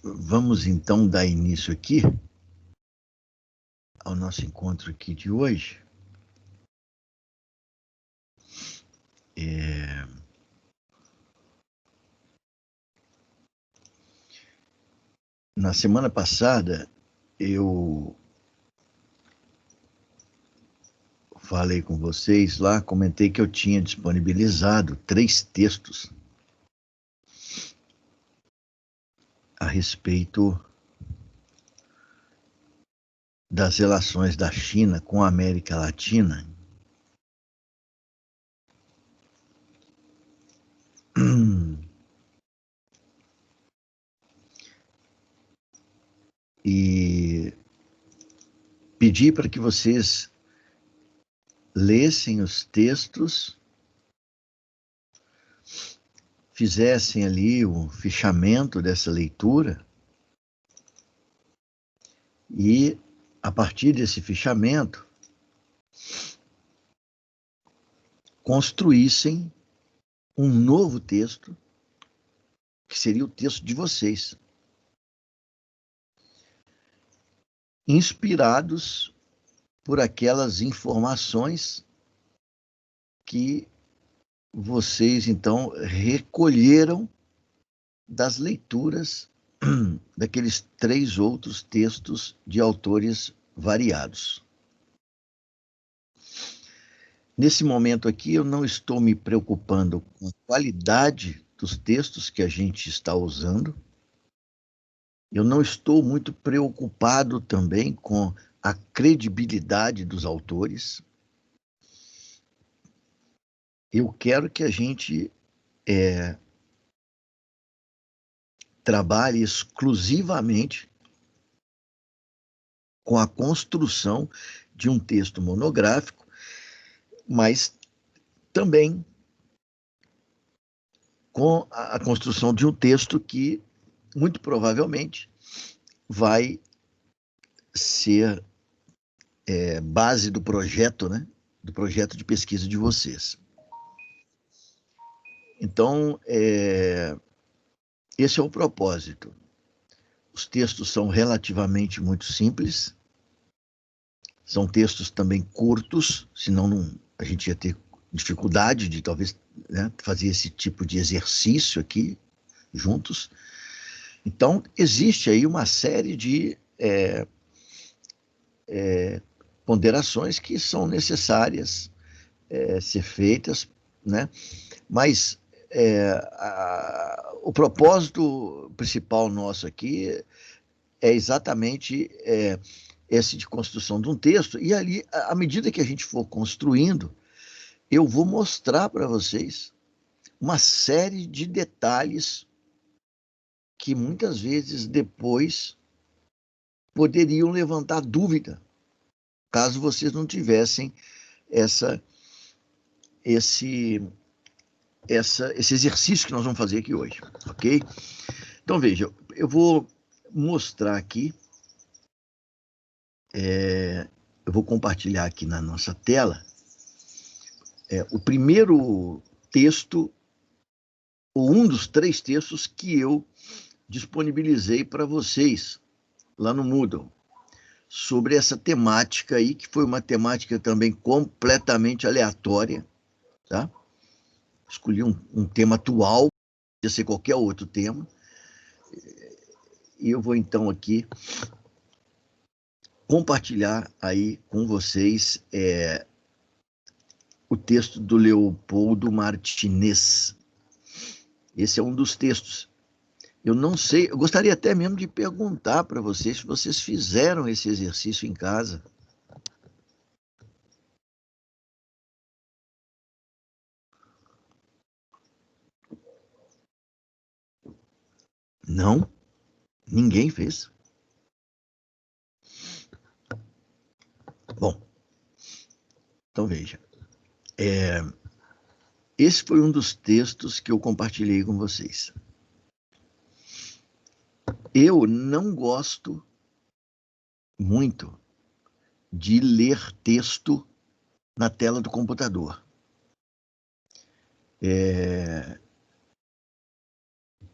Vamos então dar início aqui ao nosso encontro aqui de hoje. Na semana passada, eu falei com vocês lá, comentei que eu tinha disponibilizado 3 textos a respeito das relações da China com a América Latina. E pedi para que vocês lessem os textos, fizessem ali o fichamento dessa leitura e, a partir desse fichamento, construíssem um novo texto, que seria o texto de vocês, inspirados por aquelas informações que vocês, então, recolheram das leituras daqueles 3 outros textos de autores variados. Nesse momento aqui, eu não estou me preocupando com a qualidade dos textos que a gente está usando. Eu não estou muito preocupado também com a credibilidade dos autores. Eu quero que a gente trabalhe exclusivamente com a construção de um texto monográfico, mas também com a construção de um texto que, muito provavelmente, vai ser base do projeto, né? Do projeto de pesquisa de vocês. Então, esse é o propósito. Os textos são relativamente muito simples, são textos também curtos, senão a gente ia ter dificuldade de talvez, né, fazer esse tipo de exercício aqui juntos. Então, existe aí uma série de ponderações que são necessárias ser feitas, né? Mas o propósito principal nosso aqui é exatamente esse de construção de um texto, e ali, à medida que a gente for construindo, eu vou mostrar para vocês uma série de detalhes que muitas vezes depois poderiam levantar dúvida, caso vocês não tivessem esse exercício que nós vamos fazer aqui hoje, ok? Então, veja, eu vou mostrar aqui, eu vou compartilhar aqui na nossa tela o primeiro texto, ou um dos 3 textos que eu disponibilizei para vocês lá no Moodle, sobre essa temática aí, que foi uma temática também completamente aleatória, tá? Escolhi um tema atual, podia ser qualquer outro tema, e eu vou então aqui compartilhar aí com vocês o texto do Leopoldo Martinez. Esse é um dos textos. Eu não sei, eu gostaria até mesmo de perguntar para vocês se vocês fizeram esse exercício em casa. Não? Ninguém fez? Bom, então veja. Esse foi um dos textos que eu compartilhei com vocês. Eu não gosto muito de ler texto na tela do computador.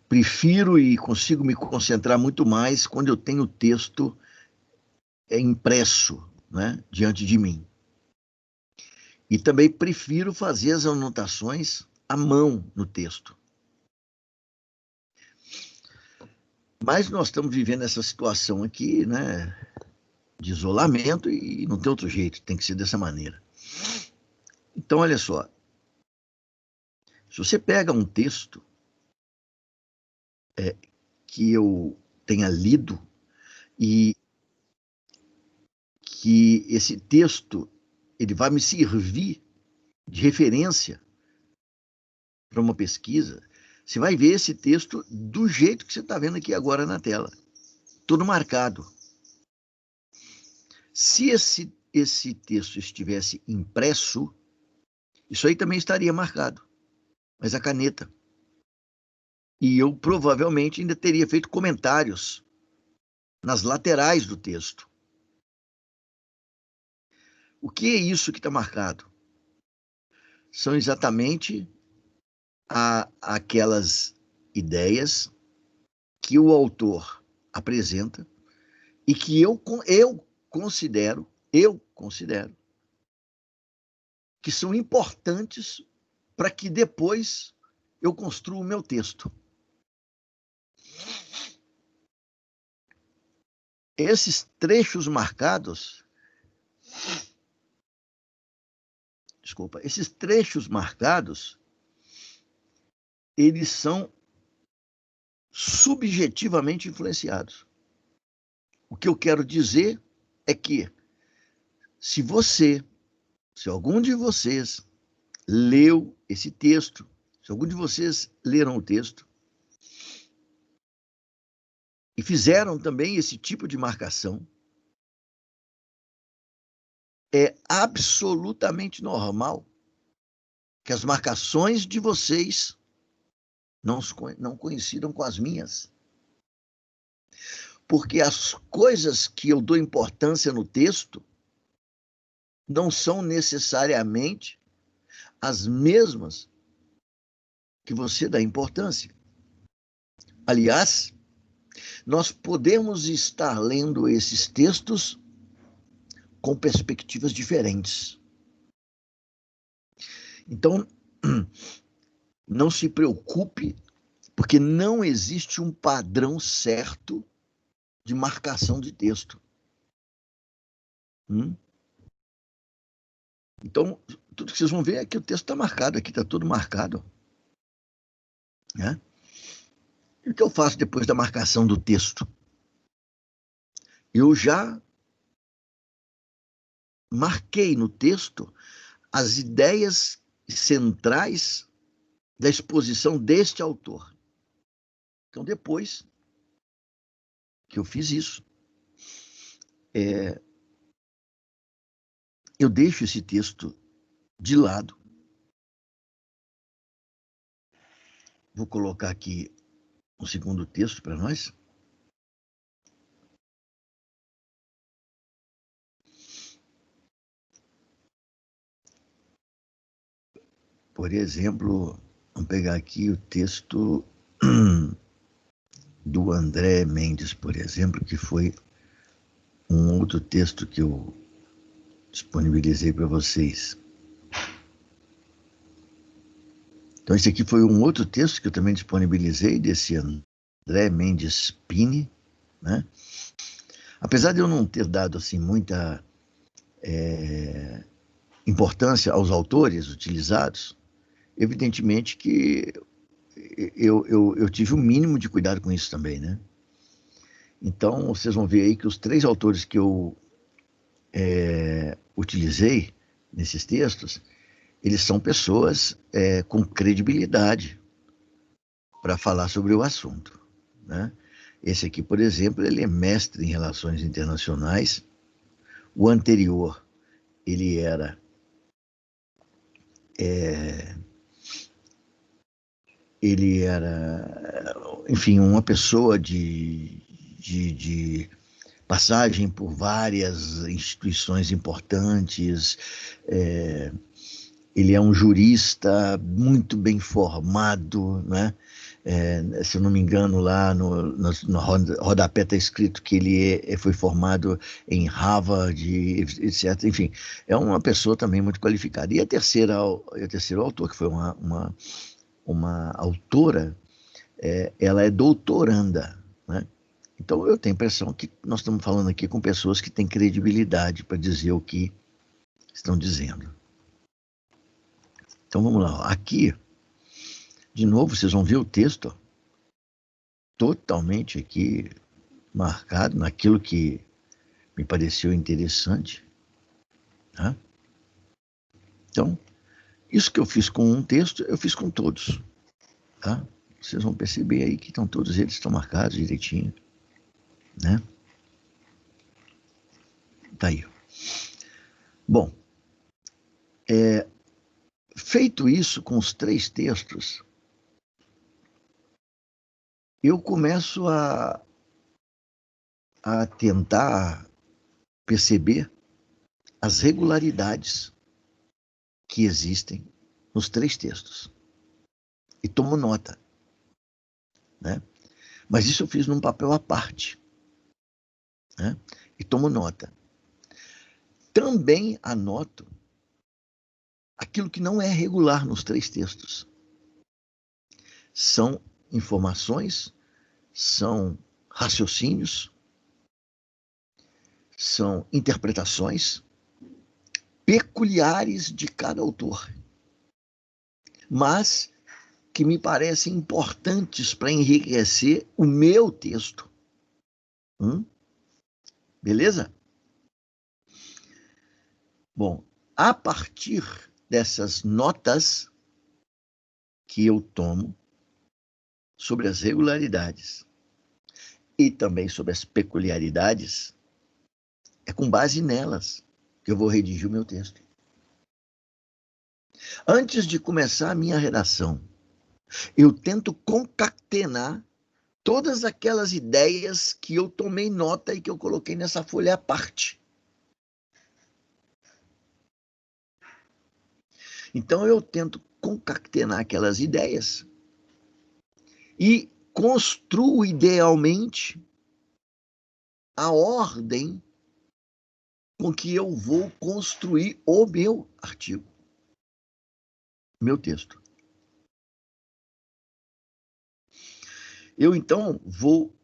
prefiro e consigo me concentrar muito mais quando eu tenho o texto impresso, né, diante de mim. E também prefiro fazer as anotações à mão no texto. Mas nós estamos vivendo essa situação aqui, né, de isolamento, e não tem outro jeito, tem que ser dessa maneira. Então, olha só, se você pega um texto que eu tenha lido e que esse texto ele vai me servir de referência para uma pesquisa, você vai ver esse texto do jeito que você está vendo aqui agora na tela, todo marcado. Se esse texto estivesse impresso, isso aí também estaria marcado, mas a caneta. E eu provavelmente ainda teria feito comentários nas laterais do texto. O que é isso que está marcado? São exatamente aquelas ideias que o autor apresenta e que eu considero que são importantes para que depois eu construa o meu texto. Esses trechos marcados, eles são subjetivamente influenciados. O que eu quero dizer é que se algum de vocês leu esse texto, se algum de vocês leram o texto e fizeram também esse tipo de marcação, é absolutamente normal que as marcações de vocês não coincidam com as minhas. Porque as coisas que eu dou importância no texto não são necessariamente as mesmas que você dá importância. Aliás, nós podemos estar lendo esses textos com perspectivas diferentes. Então, não se preocupe, porque não existe um padrão certo de marcação de texto. Então, tudo que vocês vão ver é que o texto está marcado, aqui está tudo marcado. Né? E o que eu faço depois da marcação do texto? Eu já marquei no texto as ideias centrais da exposição deste autor. Então, depois que eu fiz isso, eu deixo esse texto de lado. Vou colocar aqui um segundo texto para nós. Por exemplo, vamos pegar aqui o texto do André Mendes, por exemplo, que foi um outro texto que eu disponibilizei para vocês. Então, esse aqui foi um outro texto que eu também disponibilizei, desse André Mendes Pini, né? Apesar de eu não ter dado assim, muita importância aos autores utilizados, evidentemente que eu tive o mínimo de cuidado com isso também, né? Então, vocês vão ver aí que os 3 autores que eu utilizei nesses textos, eles são pessoas com credibilidade para falar sobre o assunto, né? Esse aqui, por exemplo, ele é mestre em relações internacionais. O anterior, ele era enfim, uma pessoa de passagem por várias instituições importantes. ele é um jurista muito bem formado, né? Se eu não me engano, lá no rodapé está escrito que ele foi formado em Harvard, etc. Enfim, é uma pessoa também muito qualificada. E a terceiro autor, que foi uma autora, ela é doutoranda, né? Então, eu tenho a impressão que nós estamos falando aqui com pessoas que têm credibilidade para dizer o que estão dizendo. Então, vamos lá. Aqui, de novo, vocês vão ver o texto totalmente aqui marcado naquilo que me pareceu interessante. Tá? Então, isso que eu fiz com um texto, eu fiz com todos. Tá? Vocês vão perceber aí que todos eles estão marcados direitinho. Né? Tá aí. Bom, feito isso com os 3 textos, eu começo a tentar perceber as regularidades que existem nos 3 textos. E tomo nota. Né? Mas isso eu fiz num papel à parte. Né? E tomo nota. Também anoto aquilo que não é regular nos 3 textos. São informações, são raciocínios, são interpretações peculiares de cada autor, mas que me parecem importantes para enriquecer o meu texto. Beleza? Bom, a partir dessas notas que eu tomo sobre as regularidades e também sobre as peculiaridades, é com base nelas que eu vou redigir o meu texto. Antes de começar a minha redação, eu tento concatenar todas aquelas ideias que eu tomei nota e que eu coloquei nessa folha à parte. Então, eu tento concatenar aquelas ideias e construo idealmente a ordem com que eu vou construir o meu artigo, meu texto. Eu, então, vou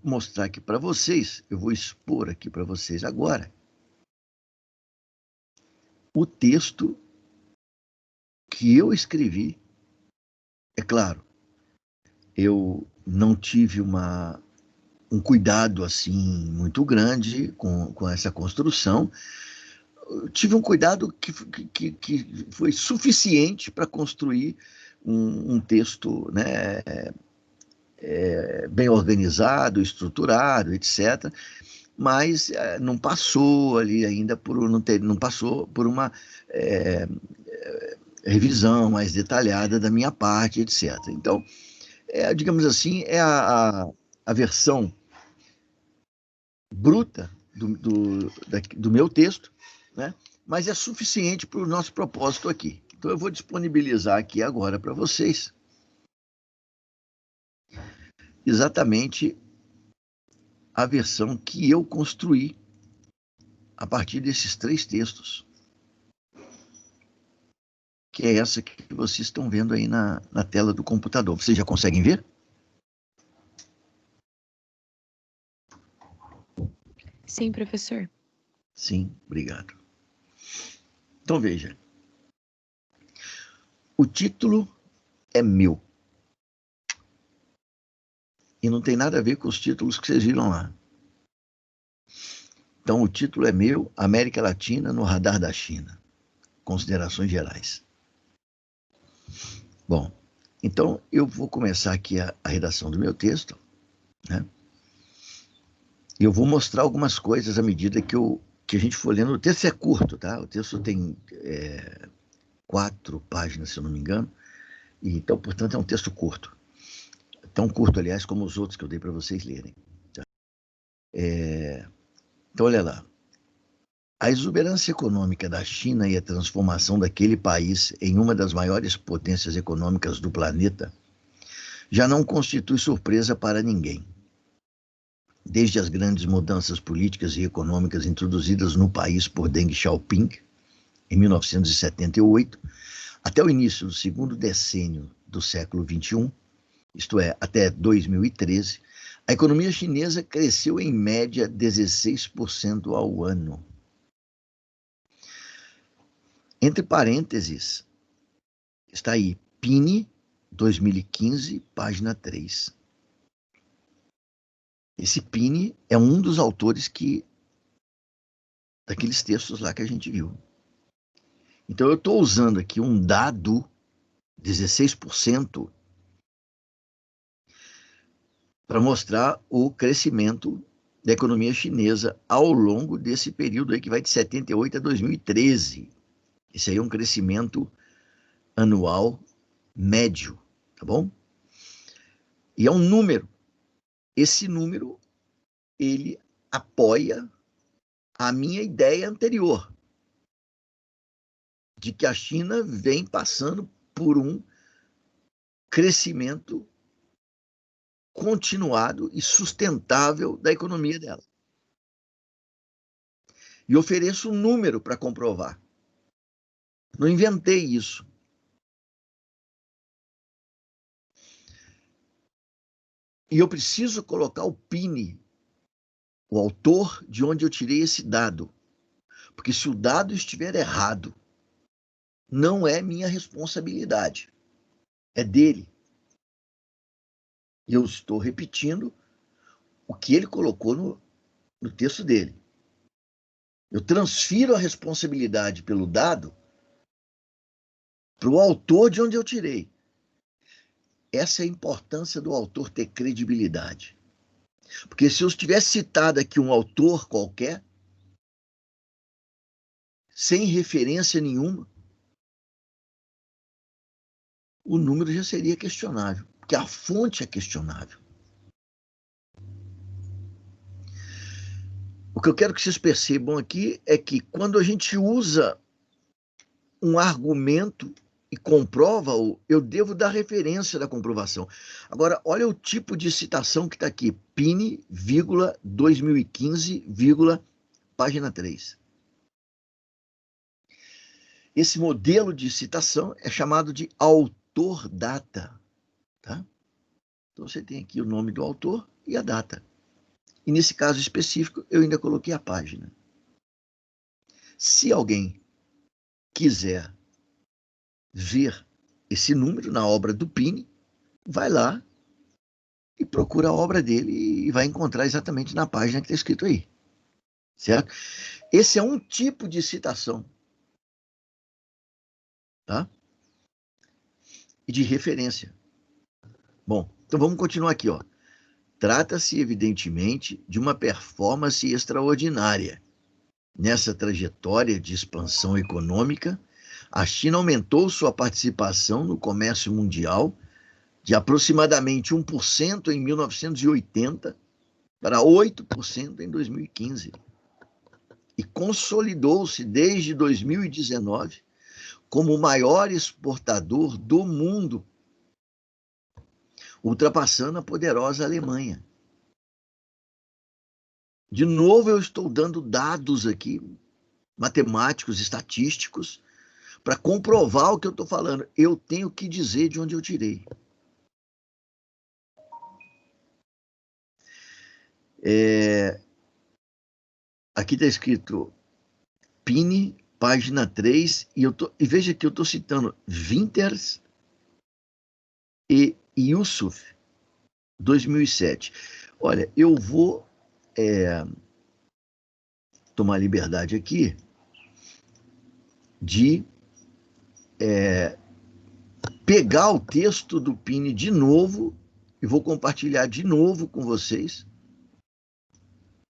mostrar aqui para vocês, eu vou expor aqui para vocês agora o texto que eu escrevi. É claro, eu não tive um cuidado assim muito grande com essa construção. Eu tive um cuidado que foi suficiente para construir um texto, né, bem organizado, estruturado, etc. Mas não passou ali ainda não passou por uma revisão mais detalhada da minha parte, etc. Então, digamos assim, é a versão bruta do meu texto, né? Mas é suficiente para o nosso propósito aqui. Então, eu vou disponibilizar aqui agora para vocês exatamente a versão que eu construí a partir desses 3 textos, que é essa que vocês estão vendo aí na tela do computador. Vocês já conseguem ver? Sim, professor. Sim, obrigado. Então, veja. O título é meu. E não tem nada a ver com os títulos que vocês viram lá. Então, o título é meu, América Latina no radar da China. Considerações gerais. Bom, então eu vou começar aqui a redação do meu texto, né? E eu vou mostrar algumas coisas à medida que a gente for lendo. O texto é curto, tá? O texto tem 4 páginas, se eu não me engano. E, então, portanto, é um texto curto. Tão curto, aliás, como os outros que eu dei para vocês lerem. Tá? Então, olha lá. A exuberância econômica da China e a transformação daquele país em uma das maiores potências econômicas do planeta já não constitui surpresa para ninguém. Desde as grandes mudanças políticas e econômicas introduzidas no país por Deng Xiaoping, em 1978, até o início do segundo decênio do século XXI, isto é, até 2013, a economia chinesa cresceu em média 16% ao ano. Entre parênteses, está aí, Pini, 2015, página 3. Esse Pini é um dos autores daqueles textos lá que a gente viu. Então, eu estou usando aqui um dado, 16%, para mostrar o crescimento da economia chinesa ao longo desse período aí que vai de 78 a 2013. Esse aí é um crescimento anual médio, tá bom? E é um número. Esse número, ele apoia a minha ideia anterior de que a China vem passando por um crescimento continuado e sustentável da economia dela. E ofereço um número para comprovar. Não inventei isso. E eu preciso colocar o Pini, o autor de onde eu tirei esse dado. Porque se o dado estiver errado, não é minha responsabilidade. É dele. E eu estou repetindo o que ele colocou no texto dele. Eu transfiro a responsabilidade pelo dado para o autor de onde eu tirei. Essa é a importância do autor ter credibilidade. Porque se eu tivesse citado aqui um autor qualquer, sem referência nenhuma, o número já seria questionável, porque a fonte é questionável. O que eu quero que vocês percebam aqui é que quando a gente usa um argumento e comprova-o, eu devo dar referência da comprovação. Agora, olha o tipo de citação que está aqui, Pini, 2015, página 3. Esse modelo de citação é chamado de autor-data. Tá? Então, você tem aqui o nome do autor e a data. E nesse caso específico, eu ainda coloquei a página. Se alguém quiser ver esse número na obra do Pini, vai lá e procura a obra dele e vai encontrar exatamente na página que está escrito aí. Certo? Esse é um tipo de citação. Tá? E de referência. Bom, então vamos continuar aqui, ó. Trata-se, evidentemente, de uma performance extraordinária. Nessa trajetória de expansão econômica, a China aumentou sua participação no comércio mundial de aproximadamente 1% em 1980 para 8% em 2015. E consolidou-se desde 2019 como o maior exportador do mundo, ultrapassando a poderosa Alemanha. De novo, eu estou dando dados aqui, matemáticos, estatísticos, para comprovar o que eu estou falando. Eu tenho que dizer de onde eu tirei. Aqui está escrito Pini, página 3, e veja que eu estou citando Winters e Yusuf, 2007. Olha, eu vou tomar liberdade aqui de pegar o texto do Pini de novo e vou compartilhar de novo com vocês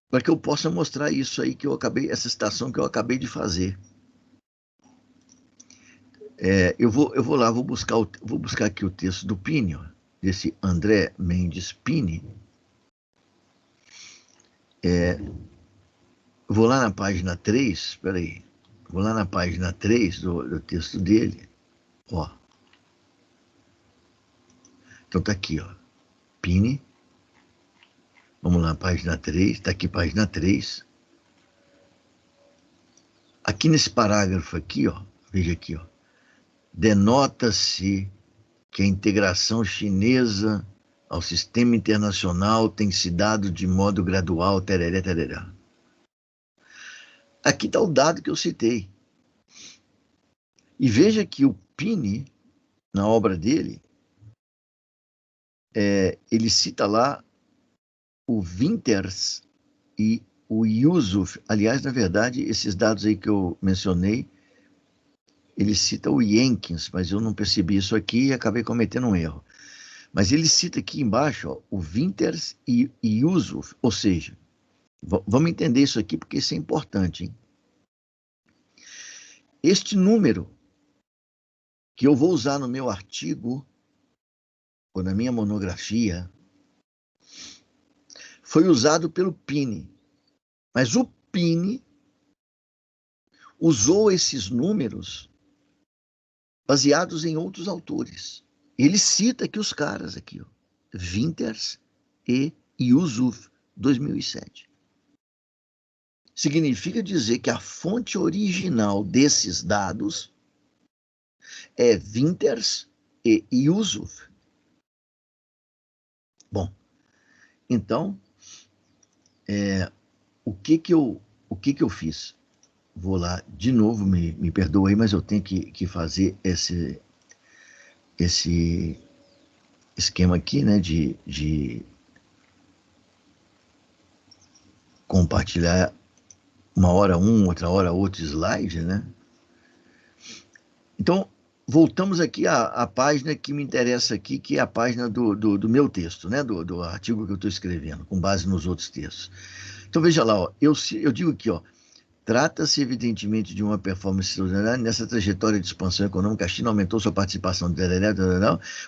para que eu possa mostrar isso aí que eu acabei, essa citação que eu acabei de fazer. Eu vou lá, vou buscar aqui o texto do Pini, ó, desse André Mendes Pini. vou lá na página 3, espera aí. Vou lá na página 3 do texto dele. Ó. Então tá aqui, ó. Pini. Vamos lá, página 3. Tá aqui, página 3. Aqui nesse parágrafo aqui, ó. Veja aqui, ó. Denota-se que a integração chinesa ao sistema internacional tem se dado de modo gradual, tereré, tereré. Aqui está o dado que eu citei. E veja que o Pini, na obra dele, ele cita lá o Winters e o Yusuf. Aliás, na verdade, esses dados aí que eu mencionei, ele cita o Jenkins, mas eu não percebi isso aqui e acabei cometendo um erro. Mas ele cita aqui embaixo, ó, o Winters e Yusuf, ou seja, vamos entender isso aqui porque isso é importante, hein? Este número que eu vou usar no meu artigo ou na minha monografia foi usado pelo Pini, mas o Pini usou esses números baseados em outros autores. Ele cita aqui os caras aqui, ó, Winters e Yusuf, 2007. Significa dizer que a fonte original desses dados é Winters e Yusuf. Bom, então, o que que eu fiz? Vou lá de novo, me perdoa aí, mas eu tenho que fazer esse esquema aqui, né, de compartilhar uma hora outra hora outro slide, né? Então, voltamos aqui à página que me interessa aqui, que é a página do meu texto, né, do artigo que eu estou escrevendo, com base nos outros textos. Então, veja lá, ó, eu digo aqui, ó, trata-se, evidentemente, de uma performance extraordinária. Nessa trajetória de expansão econômica, a China aumentou sua participação,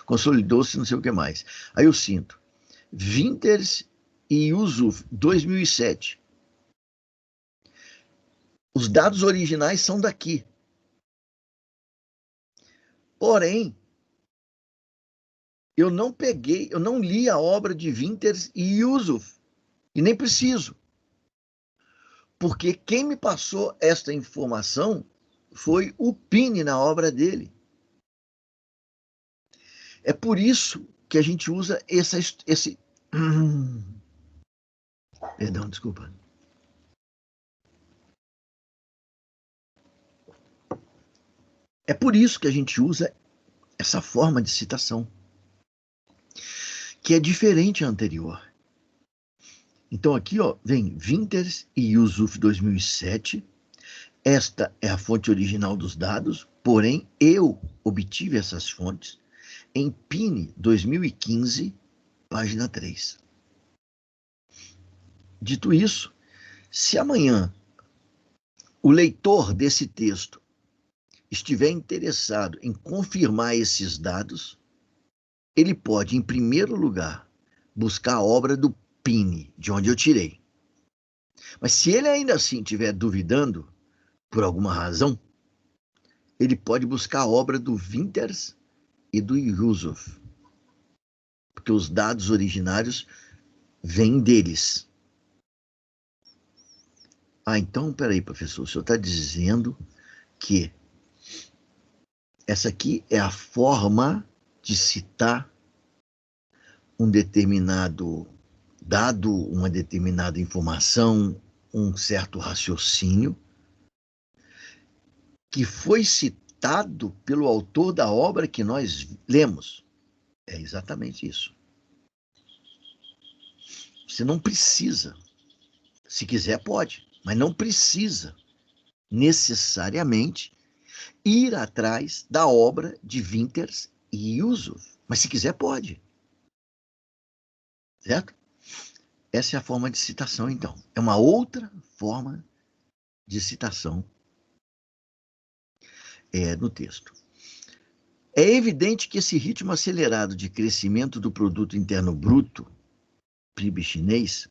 consolidou-se, não sei o que mais. Aí eu sinto, Winters e Yusuf, 2007. Os dados originais são daqui. Porém, eu não li a obra de Winters e Yusuf, e nem preciso. Porque quem me passou esta informação foi o Pini na obra dele. É por isso que a gente usa esse... Perdão, desculpa. É por isso que a gente usa essa forma de citação, que é diferente à anterior. Então aqui, ó, vem Winters e Yusuf 2007. Esta é a fonte original dos dados, porém eu obtive essas fontes em Pini 2015, página 3. Dito isso, se amanhã o leitor desse texto estiver interessado em confirmar esses dados, ele pode, em primeiro lugar, buscar a obra do Pini, de onde eu tirei. Mas se ele ainda assim estiver duvidando, por alguma razão, ele pode buscar a obra do Winters e do Yusuf, porque os dados originários vêm deles. Ah, então, peraí, professor, o senhor está dizendo que essa aqui é a forma de citar um determinado dado, uma determinada informação, um certo raciocínio, que foi citado pelo autor da obra que nós lemos. É exatamente isso. Você não precisa. Se quiser, pode, mas não precisa necessariamente ir atrás da obra de Winters e Yusuf. Mas se quiser, pode. Certo? Essa é a forma de citação, então. É uma outra forma de citação no texto. É evidente que esse ritmo acelerado de crescimento do produto interno bruto, PIB chinês,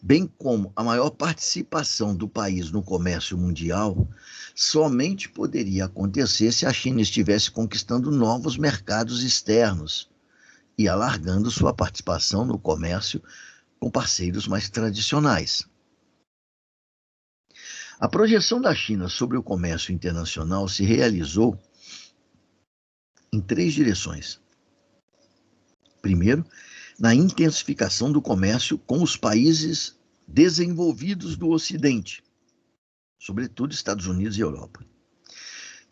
bem como a maior participação do país no comércio mundial, somente poderia acontecer se a China estivesse conquistando novos mercados externos e alargando sua participação no comércio com parceiros mais tradicionais. A projeção da China sobre o comércio internacional se realizou em 3 direções. Primeiro, na intensificação do comércio com os países desenvolvidos do Ocidente, sobretudo Estados Unidos e Europa.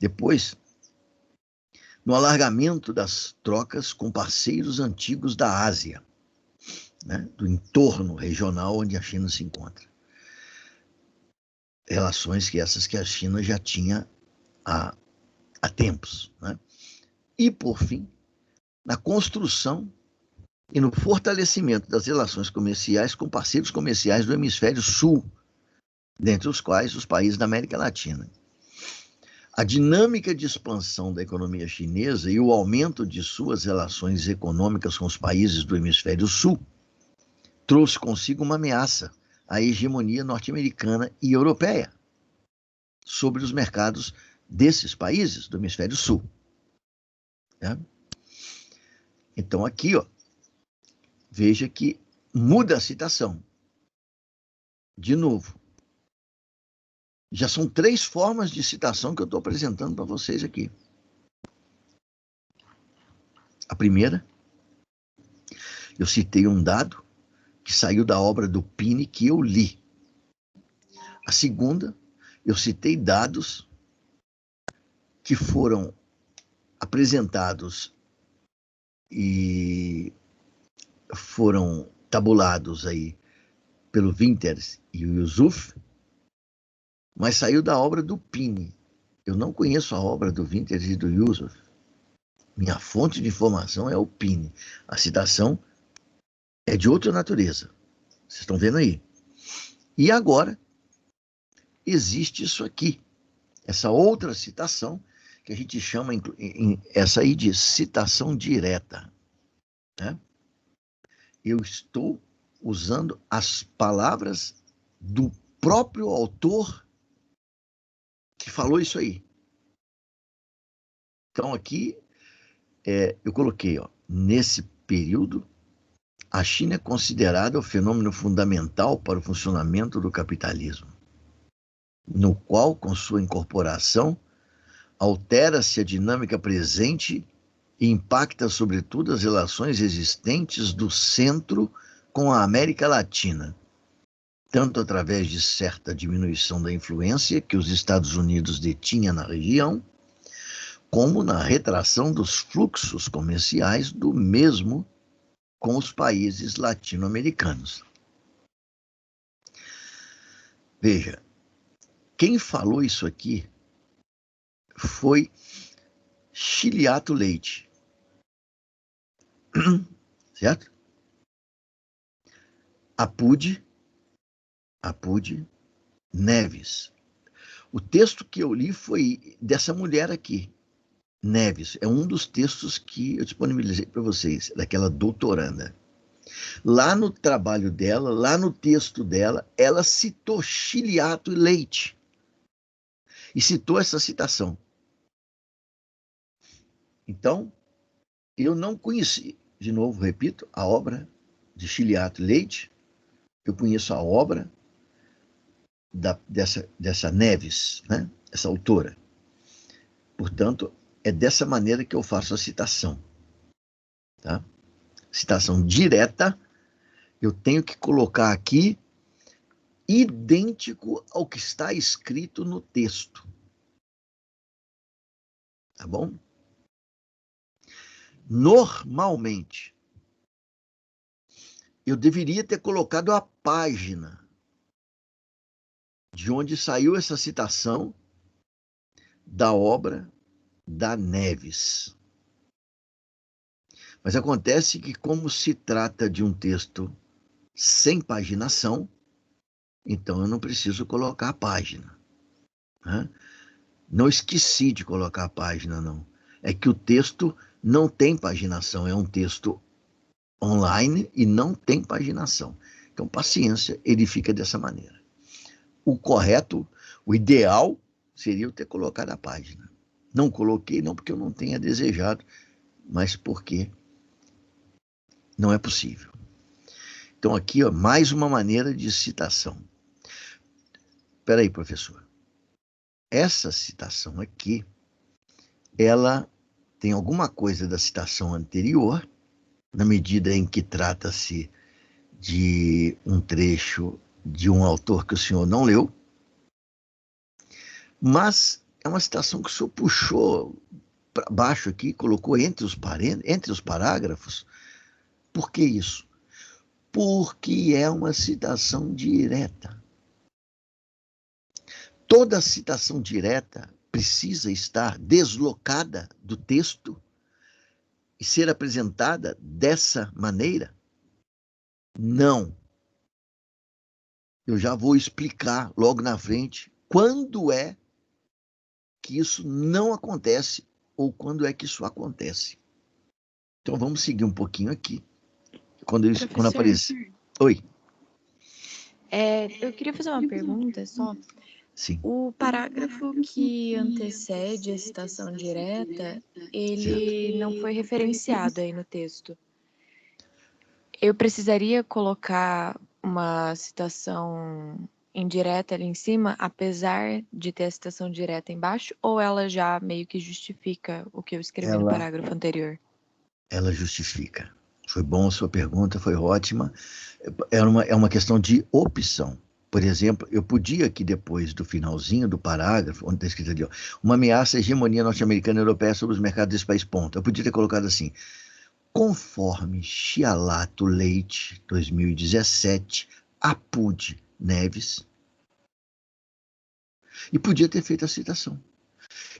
Depois, no alargamento das trocas com parceiros antigos da Ásia, né, do entorno regional onde a China se encontra. Relações que a China já tinha há tempos. Né? E, por fim, na construção e no fortalecimento das relações comerciais com parceiros comerciais do hemisfério sul, dentre os quais os países da América Latina. A dinâmica de expansão da economia chinesa e o aumento de suas relações econômicas com os países do hemisfério sul trouxe consigo uma ameaça à hegemonia norte-americana e europeia sobre os mercados desses países do hemisfério sul. Né? Então, aqui, ó, veja que muda a citação. De novo. Já são 3 formas de citação que eu estou apresentando para vocês aqui. A primeira, eu citei um dado que saiu da obra do Pini que eu li. A segunda, eu citei dados que foram apresentados e foram tabulados aí pelo Winters e o Yusuf, mas saiu da obra do Pini. Eu não conheço a obra do Winters e do Yusuf. Minha fonte de informação é o Pini. A citação é de outra natureza. Vocês estão vendo aí. E agora, existe isso aqui. Essa outra citação, que a gente chama essa aí de citação direta. Né? Eu estou usando as palavras do próprio autor que falou isso aí. Então, aqui, eu coloquei, ó, nesse período, a China é considerada o fenômeno fundamental para o funcionamento do capitalismo, no qual, com sua incorporação, altera-se a dinâmica presente e impacta, sobretudo, as relações existentes do centro com a América Latina, tanto através de certa diminuição da influência que os Estados Unidos detinha na região, como na retração dos fluxos comerciais do mesmo com os países latino-americanos. Veja, quem falou isso aqui foi Chiliato Leite, certo? Apude Neves. O texto que eu li foi dessa mulher aqui, Neves. É um dos textos que eu disponibilizei para vocês, daquela doutoranda. Lá no trabalho dela, lá no texto dela, ela citou Chiliato Leite. E citou essa citação. Então, eu não conheci, de novo, repito, a obra de Chiliato Leite. Eu conheço a obra dessa Neves, né? Essa autora. Portanto, é dessa maneira que eu faço a citação. Tá? Citação direta, eu tenho que colocar aqui idêntico ao que está escrito no texto. Tá bom? Normalmente, eu deveria ter colocado a página de onde saiu essa citação da obra da Neves. Mas acontece que, como se trata de um texto sem paginação, então eu não preciso colocar a página. Né? Não esqueci de colocar a página, não. É que o texto não tem paginação, é um texto online e não tem paginação. Então, paciência, ele fica dessa maneira. O correto, o ideal, seria eu ter colocado a página. Não coloquei, não porque eu não tenha desejado, mas porque não é possível. Então, aqui, ó, mais uma maneira de citação. Espera aí, professor. Essa citação aqui, ela tem alguma coisa da citação anterior, na medida em que trata-se de um trecho de um autor que o senhor não leu, mas é uma citação que o senhor puxou para baixo aqui, colocou entre os parágrafos. Por que isso? Porque é uma citação direta. Toda citação direta precisa estar deslocada do texto e ser apresentada dessa maneira? Não. Eu já vou explicar logo na frente quando é que isso não acontece ou quando é que isso acontece. Então vamos seguir um pouquinho aqui. Quando aparecer. Oi. Eu queria fazer uma pergunta só. Sim. O parágrafo que antecede a citação direta, ele Certo. não foi referenciado aí no texto. Eu precisaria colocar uma citação indireta ali em cima, apesar de ter a citação direta embaixo, ou ela já meio que justifica o que eu escrevi no parágrafo anterior? Ela justifica. Foi bom a sua pergunta, foi ótima. É uma questão de opção. Por exemplo, eu podia aqui depois do finalzinho do parágrafo, onde está escrito ali, ó, uma ameaça à hegemonia norte-americana e europeia sobre os mercados desse país, ponto. Eu podia ter colocado assim, conforme Chialato Leite, 2017, Apud Neves, e podia ter feito a citação.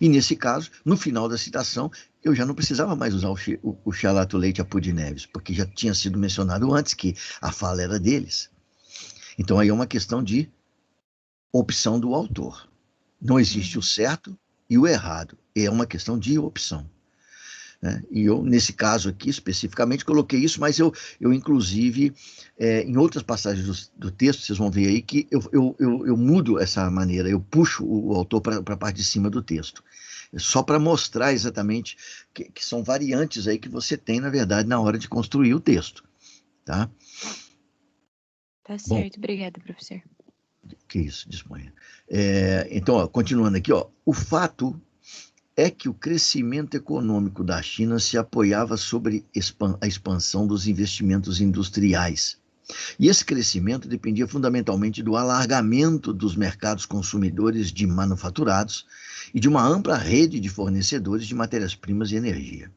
E nesse caso, no final da citação, eu já não precisava mais usar o Chialato Leite Apud Neves, porque já tinha sido mencionado antes que a fala era deles. Então aí é uma questão de opção do autor. Não existe o certo e o errado, é uma questão de opção. Né? E eu, nesse caso aqui, especificamente, coloquei isso, mas eu inclusive, em outras passagens do texto, vocês vão ver aí que eu mudo essa maneira, eu puxo o autor para a parte de cima do texto. Só para mostrar exatamente que são variantes aí que você tem, na verdade, na hora de construir o texto. Tá? Tá certo, obrigada, professor. Que isso, disponha. Então, ó, continuando aqui, ó, o fato é que o crescimento econômico da China se apoiava sobre a expansão dos investimentos industriais. E esse crescimento dependia fundamentalmente do alargamento dos mercados consumidores de manufaturados e de uma ampla rede de fornecedores de matérias-primas e energia.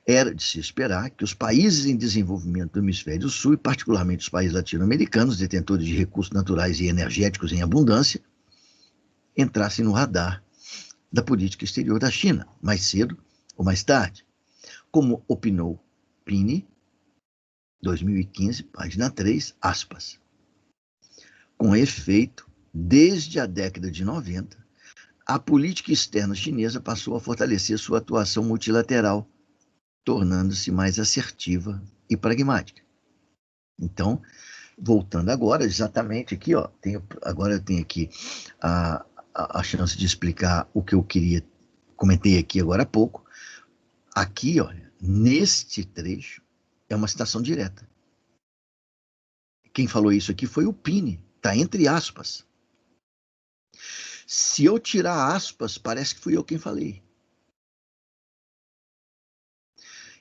Era de se esperar que os países em desenvolvimento do hemisfério sul, e particularmente os países latino-americanos, detentores de recursos naturais e energéticos em abundância, entrassem no radar da política exterior da China, mais cedo ou mais tarde. Como opinou Pini, 2015, página 3, aspas. Com efeito, desde a década de 90, a política externa chinesa passou a fortalecer sua atuação multilateral, tornando-se mais assertiva e pragmática. Então, voltando agora, exatamente aqui, ó, agora eu tenho aqui a chance de explicar o que eu comentei aqui agora há pouco. Aqui, olha, neste trecho, é uma citação direta. Quem falou isso aqui foi o Pini, está entre aspas. Se eu tirar aspas, parece que fui eu quem falei.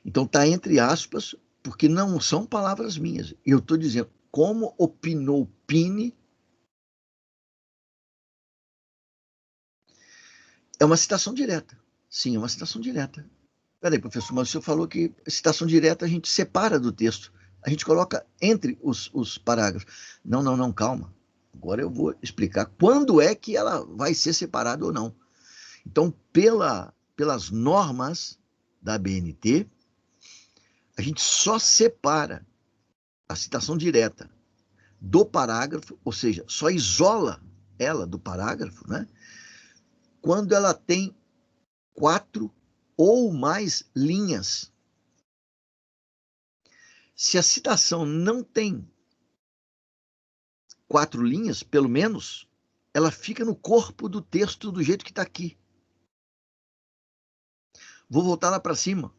Então está entre aspas, porque não são palavras minhas. Eu estou dizendo, como opinou Pini, é uma citação direta. Sim, é uma citação direta. Peraí, professor, mas o senhor falou que citação direta a gente separa do texto. A gente coloca entre os parágrafos. Não, calma. Agora eu vou explicar quando é que ela vai ser separada ou não. Então, pelas normas da ABNT, a gente só separa a citação direta do parágrafo, ou seja, só isola ela do parágrafo, né? Quando ela tem 4 ou mais linhas. Se a citação não tem 4 linhas, pelo menos, ela fica no corpo do texto do jeito que está aqui. Vou voltar lá para cima.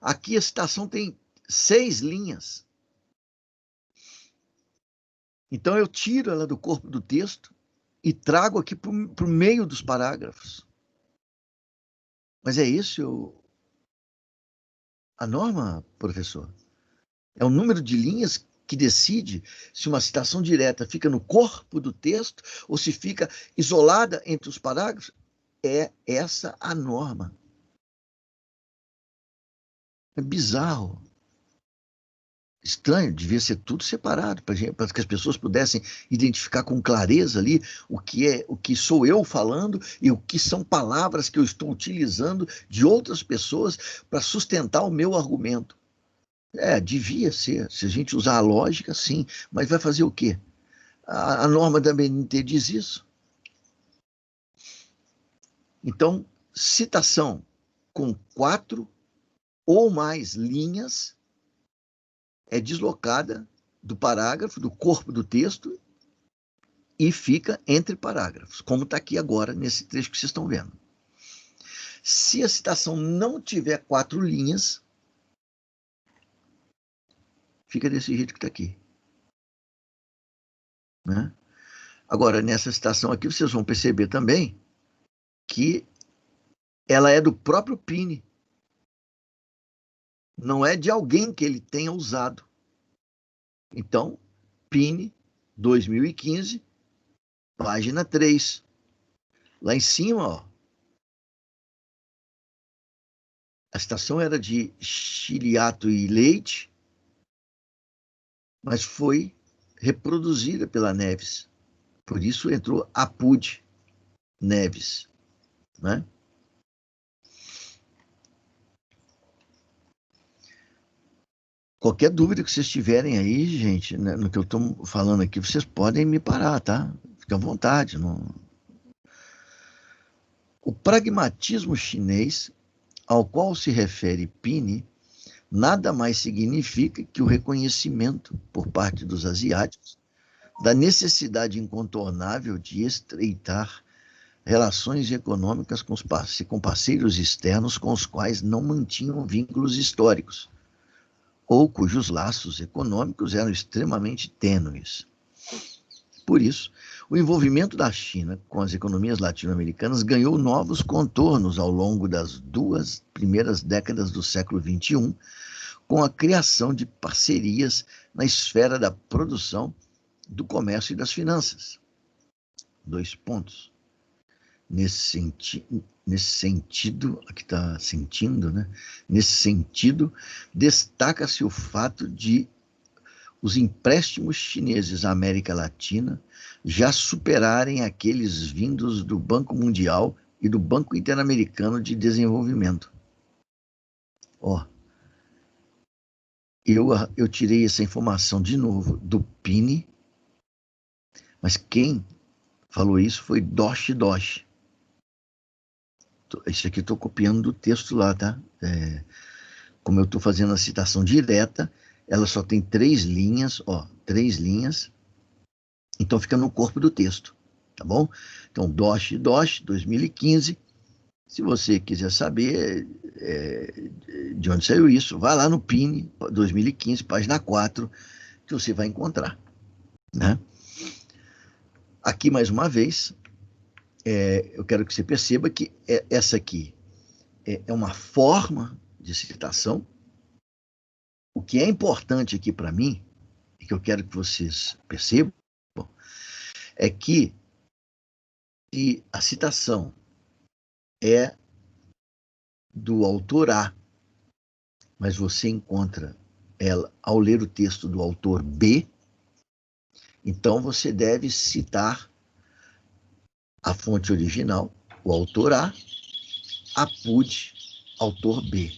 Aqui a citação tem 6 linhas. Então eu tiro ela do corpo do texto e trago aqui para o meio dos parágrafos. Mas é isso a norma, professor? É o número de linhas que decide se uma citação direta fica no corpo do texto ou se fica isolada entre os parágrafos? É essa a norma. É bizarro. Estranho, devia ser tudo separado para que as pessoas pudessem identificar com clareza ali o que sou eu falando e o que são palavras que eu estou utilizando de outras pessoas para sustentar o meu argumento. Devia ser. Se a gente usar a lógica, sim. Mas vai fazer o quê? A norma da BNT diz isso. Então, citação com 4 ou mais linhas é deslocada do parágrafo, do corpo do texto, e fica entre parágrafos, como está aqui agora, nesse trecho que vocês estão vendo. Se a citação não tiver 4 linhas, fica desse jeito que está aqui. Né? Agora, nessa citação aqui, vocês vão perceber também que ela é do próprio Pini. Não é de alguém que ele tenha usado. Então, Pini, 2015, página 3. Lá em cima, ó, a citação era de Chiliato e Leite, mas foi reproduzida pela Neves. Por isso entrou Apud Neves. Né? Qualquer dúvida que vocês tiverem aí, gente, né, no que eu estou falando aqui, vocês podem me parar, tá? Fique à vontade. Não... O pragmatismo chinês, ao qual se refere Pini, nada mais significa que o reconhecimento, por parte dos asiáticos, da necessidade incontornável de estreitar relações econômicas com parceiros externos com os quais não mantinham vínculos históricos, ou cujos laços econômicos eram extremamente tênues. Por isso, o envolvimento da China com as economias latino-americanas ganhou novos contornos ao longo das 2 primeiras décadas do século XXI, com a criação de parcerias na esfera da produção, do comércio e das finanças. 2 pontos. Nesse sentido, aqui está sentindo, né? Nesse sentido, destaca-se o fato de os empréstimos chineses à América Latina já superarem aqueles vindos do Banco Mundial e do Banco Interamericano de Desenvolvimento. Ó, eu tirei essa informação de novo do Pini, mas quem falou isso foi Doshi. Isso aqui eu estou copiando do texto lá, tá? Como eu estou fazendo a citação direta, ela só tem 3 linhas, ó, 3 linhas, então fica no corpo do texto, tá bom? Então, Doshi, 2015. Se você quiser saber de onde saiu isso, vai lá no Pini, 2015, página 4, que você vai encontrar, né? Aqui, mais uma vez, eu quero que você perceba que essa aqui é uma forma de citação. O que é importante aqui para mim, e que eu quero que vocês percebam, é que se a citação é do autor A, mas você encontra ela ao ler o texto do autor B, então você deve citar a fonte original, o autor A, apud, autor B.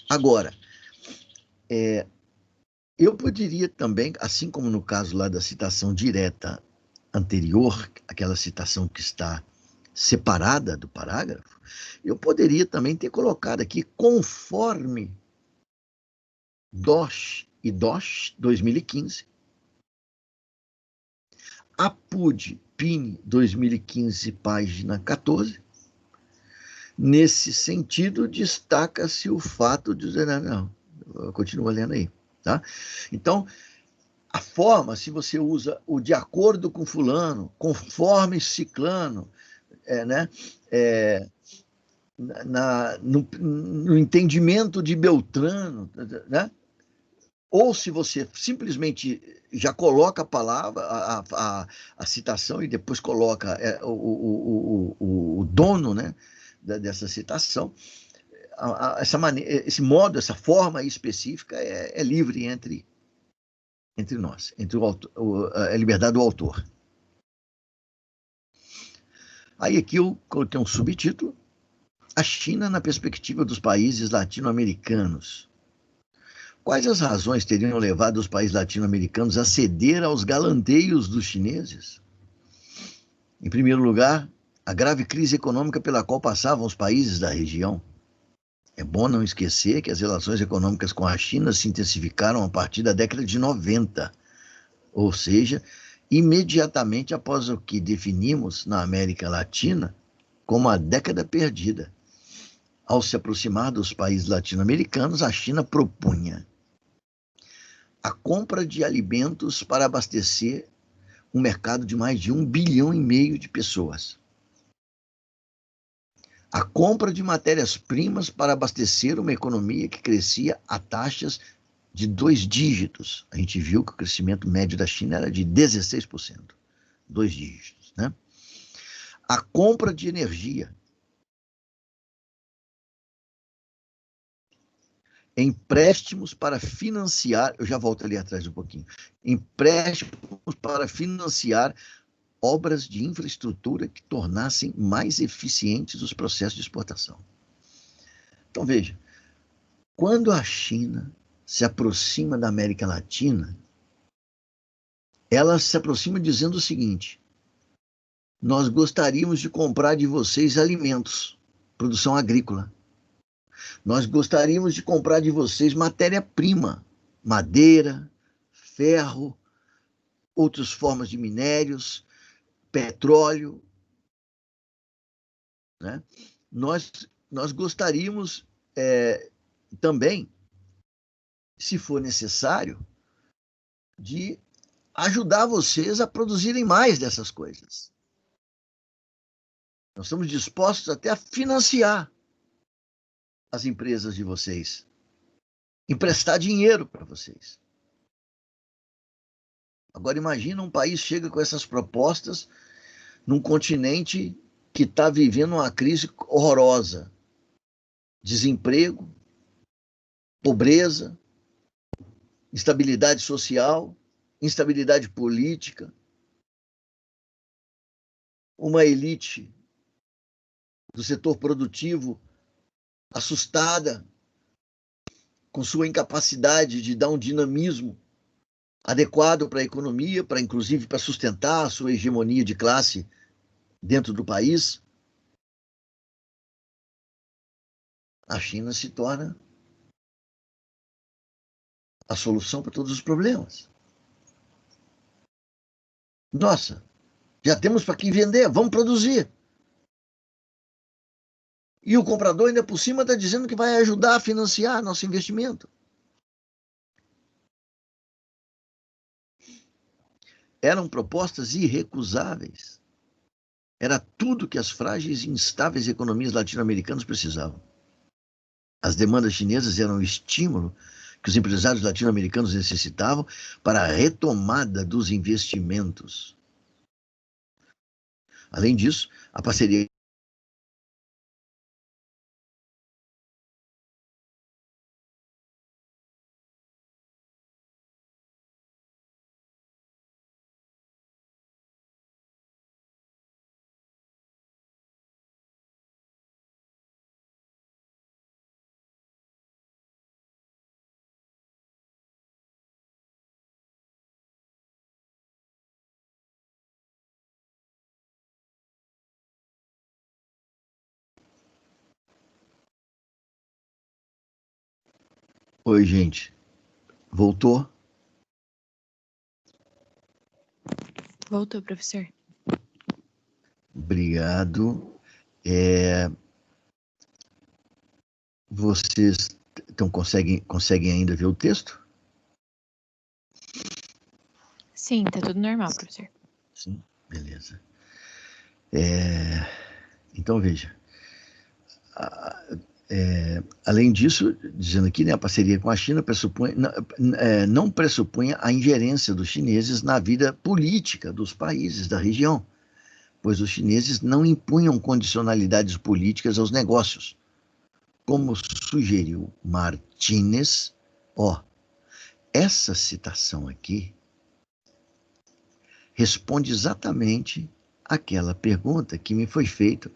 Agora, eu poderia também, assim como no caso lá da citação direta anterior, aquela citação que está separada do parágrafo, eu poderia também ter colocado aqui conforme Dosh 2015, APUD, PIN 2015, página 14. Nesse sentido, destaca-se o fato de dizer, não, continua lendo aí, tá? Então, a forma, se você usa o de acordo com fulano, conforme ciclano, né? No entendimento de Beltrano, né? Ou se você simplesmente já coloca a palavra, a citação, e depois coloca o dono, né, dessa citação, esse modo, essa forma específica é livre entre nós, entre a liberdade do autor. Aí aqui eu coloquei um subtítulo: A China na perspectiva dos países latino-americanos. Quais as razões teriam levado os países latino-americanos a ceder aos galanteios dos chineses? Em primeiro lugar, a grave crise econômica pela qual passavam os países da região. É bom não esquecer que as relações econômicas com a China se intensificaram a partir da década de 90, ou seja, imediatamente após o que definimos na América Latina como a década perdida. Ao se aproximar dos países latino-americanos, a China propunha a compra de alimentos para abastecer um mercado de mais de 1,5 bilhão de pessoas. A compra de matérias-primas para abastecer uma economia que crescia a taxas de 2 dígitos. A gente viu que o crescimento médio da China era de 16%. 2 dígitos, né? A compra de energia. Empréstimos para financiar, eu já volto ali atrás um pouquinho, empréstimos para financiar obras de infraestrutura que tornassem mais eficientes os processos de exportação. Então, veja, quando a China se aproxima da América Latina, ela se aproxima dizendo o seguinte: nós gostaríamos de comprar de vocês alimentos, produção agrícola. Nós gostaríamos de comprar de vocês matéria-prima, madeira, ferro, outras formas de minérios, petróleo, né? Nós gostaríamos também, se for necessário, de ajudar vocês a produzirem mais dessas coisas. Nós estamos dispostos até a financiar as empresas de vocês, emprestar dinheiro para vocês. Agora imagina um país chega com essas propostas num continente que está vivendo uma crise horrorosa, desemprego, pobreza, instabilidade social, instabilidade política, uma elite do setor produtivo assustada com sua incapacidade de dar um dinamismo adequado para a economia, para inclusive para sustentar a sua hegemonia de classe dentro do país. A China se torna a solução para todos os problemas. Nossa, já temos para quem vender, vamos produzir. E o comprador ainda por cima está dizendo que vai ajudar a financiar nosso investimento. Eram propostas irrecusáveis. Era tudo que as frágeis e instáveis economias latino-americanas precisavam. As demandas chinesas eram o estímulo que os empresários latino-americanos necessitavam para a retomada dos investimentos. Além disso, a parceria Oi, gente. Voltou? Voltou, professor. Obrigado. Vocês então, conseguem ainda ver o texto? Sim, tá tudo normal, professor. Sim, beleza. Então, veja. Além disso, dizendo aqui, né, a parceria com a China não pressupunha a ingerência dos chineses na vida política dos países da região, pois os chineses não impunham condicionalidades políticas aos negócios, como sugeriu Martínez. Essa citação aqui responde exatamente àquela pergunta que me foi feita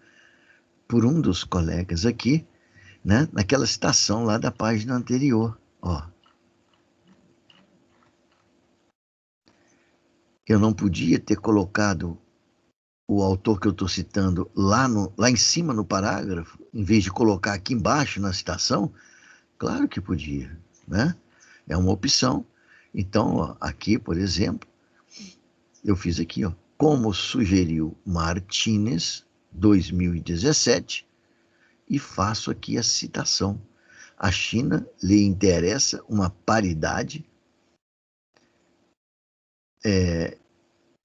por um dos colegas aqui, né, naquela citação lá da página anterior. Eu não podia ter colocado o autor que eu estou citando lá em cima no parágrafo, em vez de colocar aqui embaixo na citação? Claro que podia, né? É uma opção. Então, aqui, por exemplo, eu fiz aqui, como sugeriu Martínez, 2017, e faço aqui a citação. A China lhe interessa uma paridade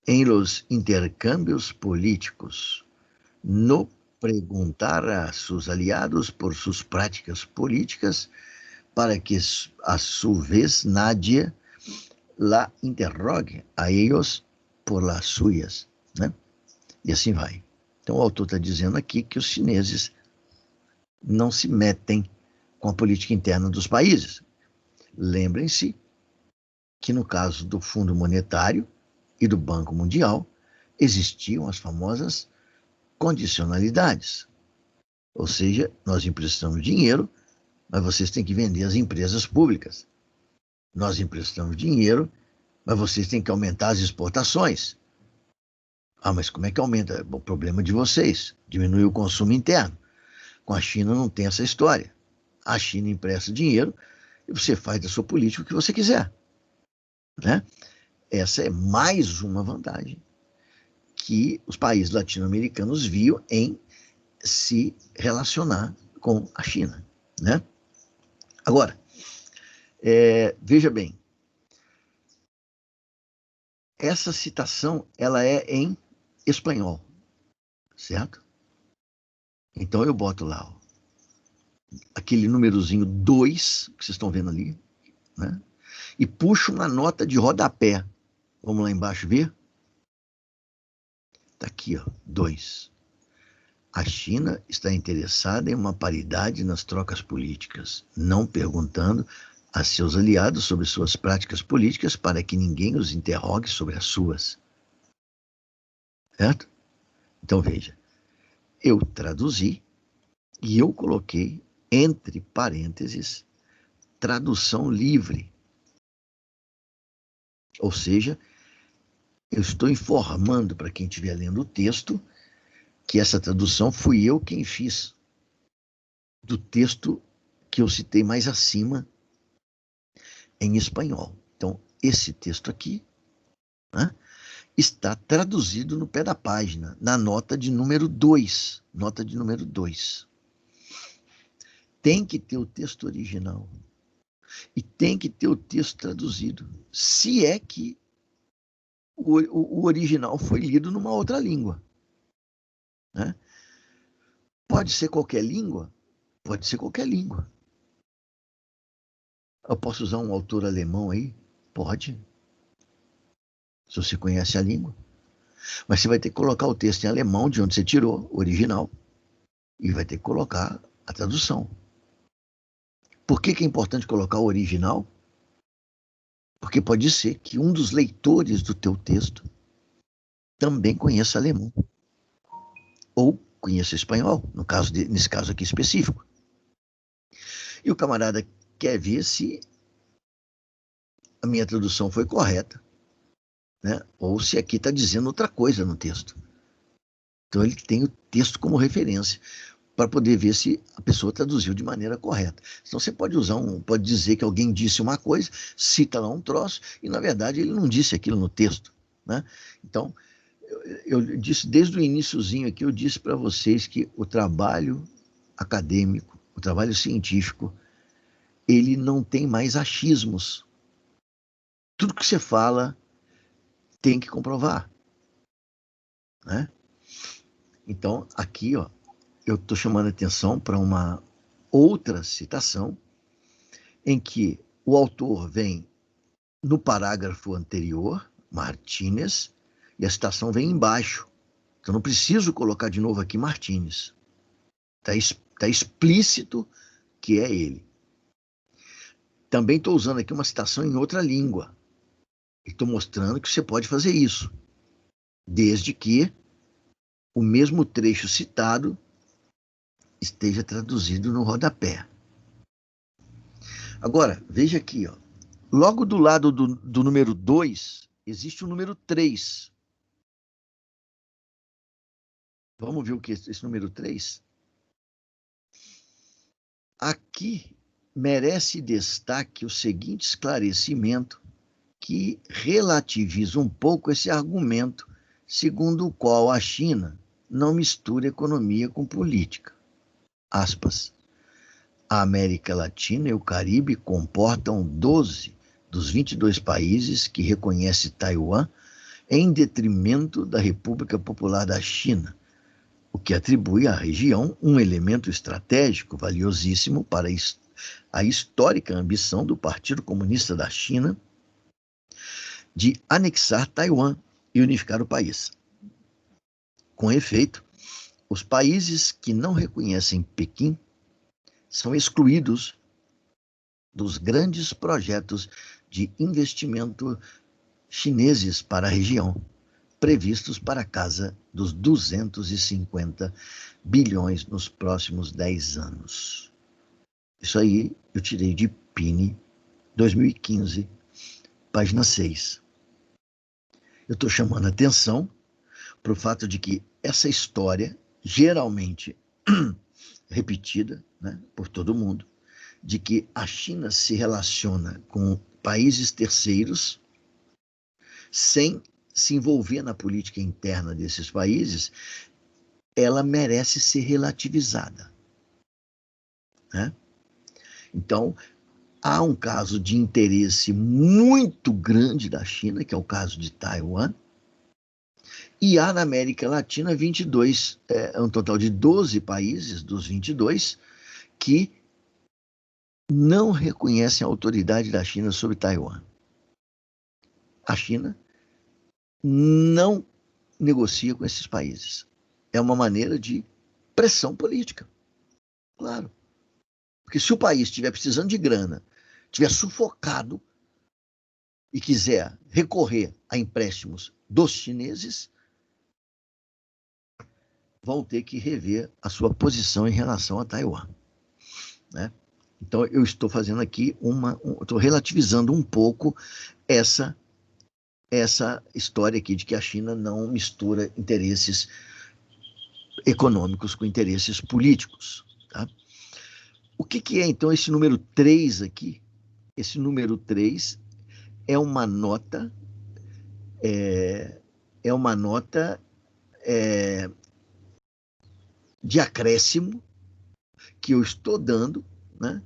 em los intercambios políticos, no preguntar a sus aliados por sus prácticas políticas, para que a su vez nadie la interrogue a ellos por las suyas, né? E assim vai. Então o autor está dizendo aqui que os chineses não se metem com a política interna dos países. Lembrem-se que no caso do Fundo Monetário e do Banco Mundial existiam as famosas condicionalidades. Ou seja, nós emprestamos dinheiro, mas vocês têm que vender as empresas públicas. Nós emprestamos dinheiro, mas vocês têm que aumentar as exportações. Mas como é que aumenta? O problema de vocês. Diminui o consumo interno. Com a China não tem essa história. A China empresta dinheiro e você faz da sua política o que você quiser, né? Essa é mais uma vantagem que os países latino-americanos viam em se relacionar com a China, né? Agora, veja bem, essa citação ela é em espanhol, certo? Então eu boto lá aquele númerozinho 2 que vocês estão vendo ali, né? E puxo uma nota de rodapé. Vamos lá embaixo ver? Está aqui, 2. A China está interessada em uma paridade nas trocas políticas, não perguntando a seus aliados sobre suas práticas políticas para que ninguém os interrogue sobre as suas. Certo? Então veja, eu traduzi e eu coloquei entre parênteses tradução livre. Ou seja, eu estou informando para quem estiver lendo o texto que essa tradução fui eu quem fiz do texto que eu citei mais acima em espanhol. Então, esse texto aqui, né, está traduzido no pé da página, na nota de número 2. Nota de número 2. Tem que ter o texto original. E tem que ter o texto traduzido. Se é que o original foi lido numa outra língua, né? Pode ser qualquer língua? Pode ser qualquer língua. Eu posso usar um autor alemão aí? Pode. Se você conhece a língua. Mas você vai ter que colocar o texto em alemão, de onde você tirou, o original, e vai ter que colocar a tradução. Por que é importante colocar o original? Porque pode ser que um dos leitores do teu texto também conheça alemão. Ou conheça espanhol, nesse caso aqui específico. E o camarada quer ver se a minha tradução foi correta, né? Ou se aqui está dizendo outra coisa no texto. Então ele tem o texto como referência para poder ver se a pessoa traduziu de maneira correta. Então você pode pode dizer que alguém disse uma coisa, cita lá um troço, e na verdade ele não disse aquilo no texto. né? Então, eu disse desde o iniciozinho aqui, eu disse para vocês que o trabalho acadêmico, o trabalho científico, ele não tem mais achismos. Tudo que você fala tem que comprovar, né? Então, aqui, ó, eu estou chamando a atenção para uma outra citação em que o autor vem no parágrafo anterior, Martínez, e a citação vem embaixo. Então, não preciso colocar de novo aqui Martínez. Está explícito que é ele. Também estou usando aqui uma citação em outra língua. Estou mostrando que você pode fazer isso, desde que o mesmo trecho citado esteja traduzido no rodapé. Agora, veja aqui, ó. Logo do lado do número 2, existe o número 3. Vamos ver o que é esse número 3? Aqui merece destaque o seguinte esclarecimento que relativiza um pouco esse argumento segundo o qual a China não mistura economia com política. Aspas. A América Latina e o Caribe comportam 12 dos 22 países que reconhece Taiwan em detrimento da República Popular da China, o que atribui à região um elemento estratégico valiosíssimo para a histórica ambição do Partido Comunista da China de anexar Taiwan e unificar o país. Com efeito, os países que não reconhecem Pequim são excluídos dos grandes projetos de investimento chineses para a região, previstos para a casa dos 250 bilhões nos próximos 10 anos. Isso aí eu tirei de Pini, 2015, página 6. Eu estou chamando a atenção para o fato de que essa história, geralmente repetida, né, por todo mundo, de que a China se relaciona com países terceiros sem se envolver na política interna desses países, ela merece ser relativizada, né? Então, há um caso de interesse muito grande da China, que é o caso de Taiwan, e há na América Latina 22, um total de 12 países dos 22 que não reconhecem a autoridade da China sobre Taiwan. A China não negocia com esses países. É uma maneira de pressão política. Claro. Porque se o país estiver precisando de grana, estiver sufocado e quiser recorrer a empréstimos dos chineses, vão ter que rever a sua posição em relação a Taiwan, né? Então, eu estou fazendo aqui estou relativizando um pouco essa história aqui de que a China não mistura interesses econômicos com interesses políticos, tá? O que é, então, esse número 3 aqui? Esse número 3 é uma nota, de acréscimo que eu estou dando, né,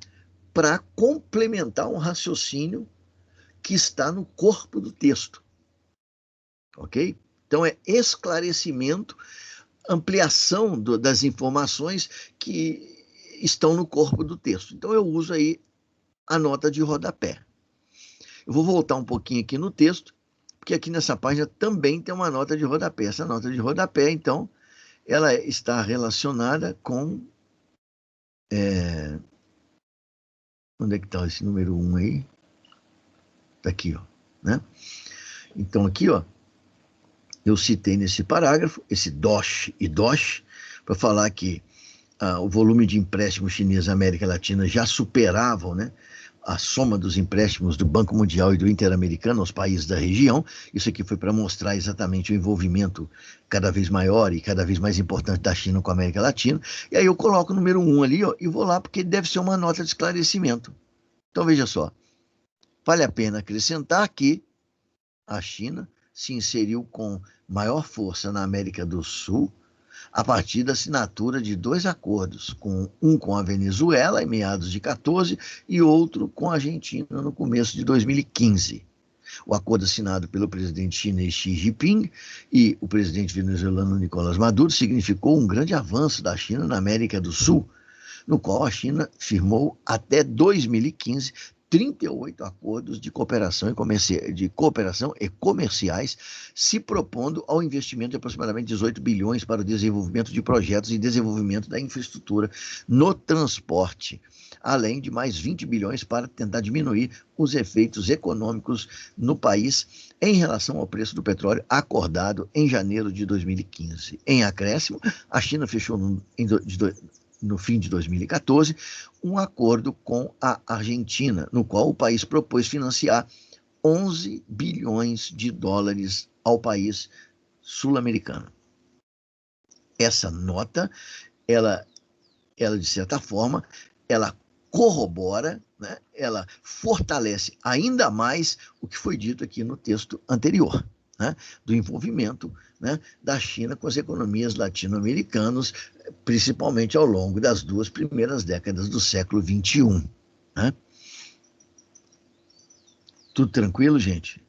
para complementar um raciocínio que está no corpo do texto. Ok? Então, é esclarecimento, ampliação das informações que estão no corpo do texto. Então, eu uso aí a nota de rodapé. Eu vou voltar um pouquinho aqui no texto, porque aqui nessa página também tem uma nota de rodapé. Essa nota de rodapé, então, ela está relacionada com... onde é que está esse número 1 aí? Está aqui, ó, né? Então, aqui, ó, eu citei nesse parágrafo, esse DOSH e DOSH, para falar que o volume de empréstimos chineses à América Latina já superavam, né, a soma dos empréstimos do Banco Mundial e do Interamericano aos países da região. Isso aqui foi para mostrar exatamente o envolvimento cada vez maior e cada vez mais importante da China com a América Latina. E aí eu coloco o número 1 ali, ó, e vou lá, porque deve ser uma nota de esclarecimento. Então, veja só, vale a pena acrescentar que a China se inseriu com maior força na América do Sul a partir da assinatura de 2 acordos, um com a Venezuela em meados de 14 e outro com a Argentina no começo de 2015. O acordo assinado pelo presidente chinês Xi Jinping e o presidente venezuelano Nicolás Maduro significou um grande avanço da China na América do Sul, no qual a China firmou até 2015 38 acordos de cooperação e comerciais, se propondo ao investimento de aproximadamente 18 bilhões para o desenvolvimento de projetos e desenvolvimento da infraestrutura no transporte, além de mais 20 bilhões para tentar diminuir os efeitos econômicos no país em relação ao preço do petróleo acordado em janeiro de 2015. Em acréscimo, a China fechou no fim de 2014, um acordo com a Argentina, no qual o país propôs financiar 11 bilhões de dólares ao país sul-americano. Essa nota, ela de certa forma, ela corrobora, né, ela fortalece ainda mais o que foi dito aqui no texto anterior, né, do envolvimento, né, da China com as economias latino-americanas, principalmente ao longo das 2 primeiras décadas do século XXI. Né? Tudo tranquilo, gente?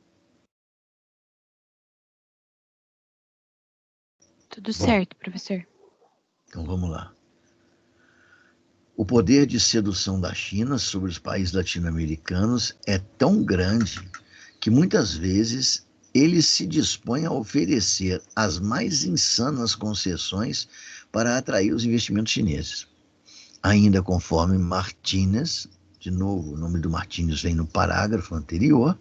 Tudo certo, professor. Então vamos lá. O poder de sedução da China sobre os países latino-americanos é tão grande que muitas vezes ele se dispõe a oferecer as mais insanas concessões para atrair os investimentos chineses. Ainda conforme Martínez, de novo, o nome do Martínez vem no parágrafo anterior,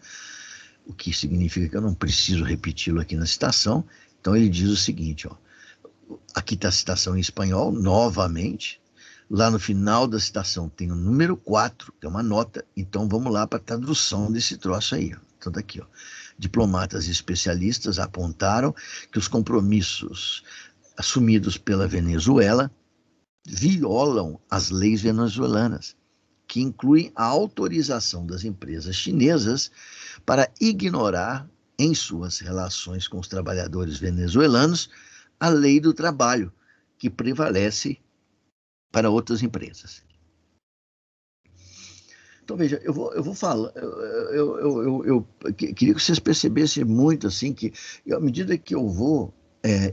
o que significa que eu não preciso repeti-lo aqui na citação. Então ele diz o seguinte, ó, aqui está a citação em espanhol, novamente. Lá no final da citação tem o número 4, que é uma nota. Então vamos lá para a tradução desse troço aí. Ó. Então tá aqui, ó. Diplomatas e especialistas apontaram que os compromissos assumidos pela Venezuela violam as leis venezuelanas, que incluem a autorização das empresas chinesas para ignorar em suas relações com os trabalhadores venezuelanos a lei do trabalho, que prevalece para outras empresas. Então, veja, eu vou falar, eu queria que vocês percebessem muito, assim, que à medida que eu vou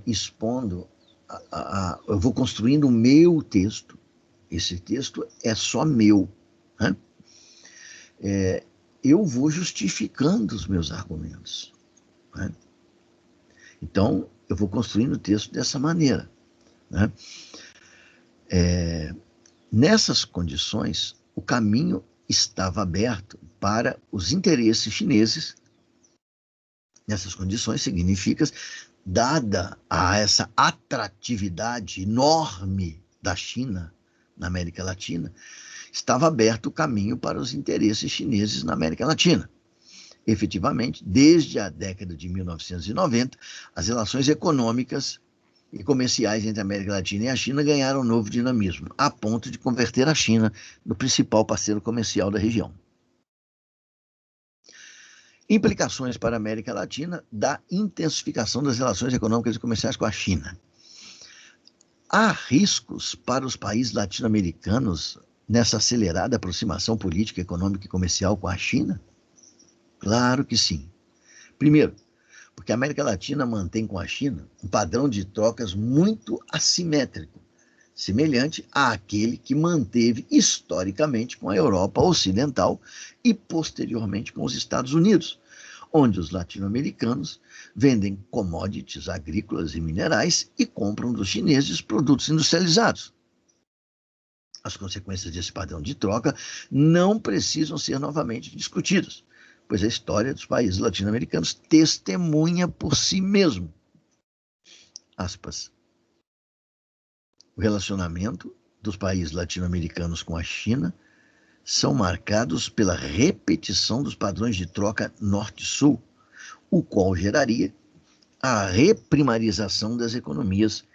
expondo, eu vou construindo o meu texto, esse texto é só meu, né? Eu vou justificando os meus argumentos, né? Então, eu vou construindo o texto dessa maneira, né? Nessas condições, o caminho estava aberto para os interesses chineses. Nessas condições, significa, dada a essa atratividade enorme da China na América Latina, estava aberto o caminho para os interesses chineses na América Latina. Efetivamente, desde a década de 1990, as relações econômicas e comerciais entre a América Latina e a China ganharam um novo dinamismo, a ponto de converter a China no principal parceiro comercial da região. Implicações para a América Latina da intensificação das relações econômicas e comerciais com a China. Há riscos para os países latino-americanos nessa acelerada aproximação política, econômica e comercial com a China? Claro que sim. Primeiro, porque a América Latina mantém com a China um padrão de trocas muito assimétrico, semelhante àquele que manteve historicamente com a Europa Ocidental e posteriormente com os Estados Unidos, onde os latino-americanos vendem commodities agrícolas e minerais e compram dos chineses produtos industrializados. As consequências desse padrão de troca não precisam ser novamente discutidas, pois a história dos países latino-americanos testemunha por si mesmo. Aspas. O relacionamento dos países latino-americanos com a China são marcados pela repetição dos padrões de troca norte-sul, o qual geraria a reprimarização das economias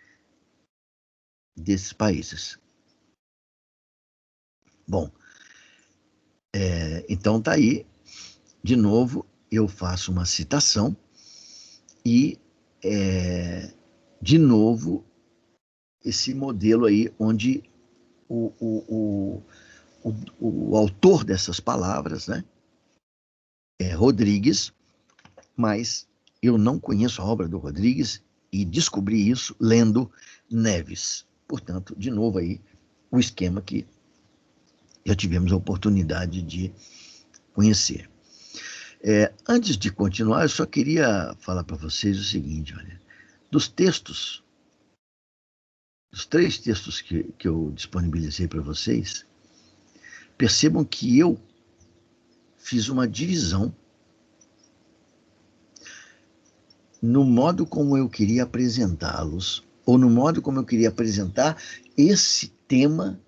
desses países. Bom, então está aí, de novo, eu faço uma citação E, de novo, esse modelo aí onde o autor dessas palavras, né, é Rodrigues, mas eu não conheço a obra do Rodrigues e descobri isso lendo Neves. Portanto, de novo aí, o esquema que já tivemos a oportunidade de conhecer. Antes de continuar, eu só queria falar para vocês o seguinte, olha, dos textos, dos 3 textos que eu disponibilizei para vocês, percebam que eu fiz uma divisão no modo como eu queria apresentá-los, ou no modo como eu queria apresentar esse tema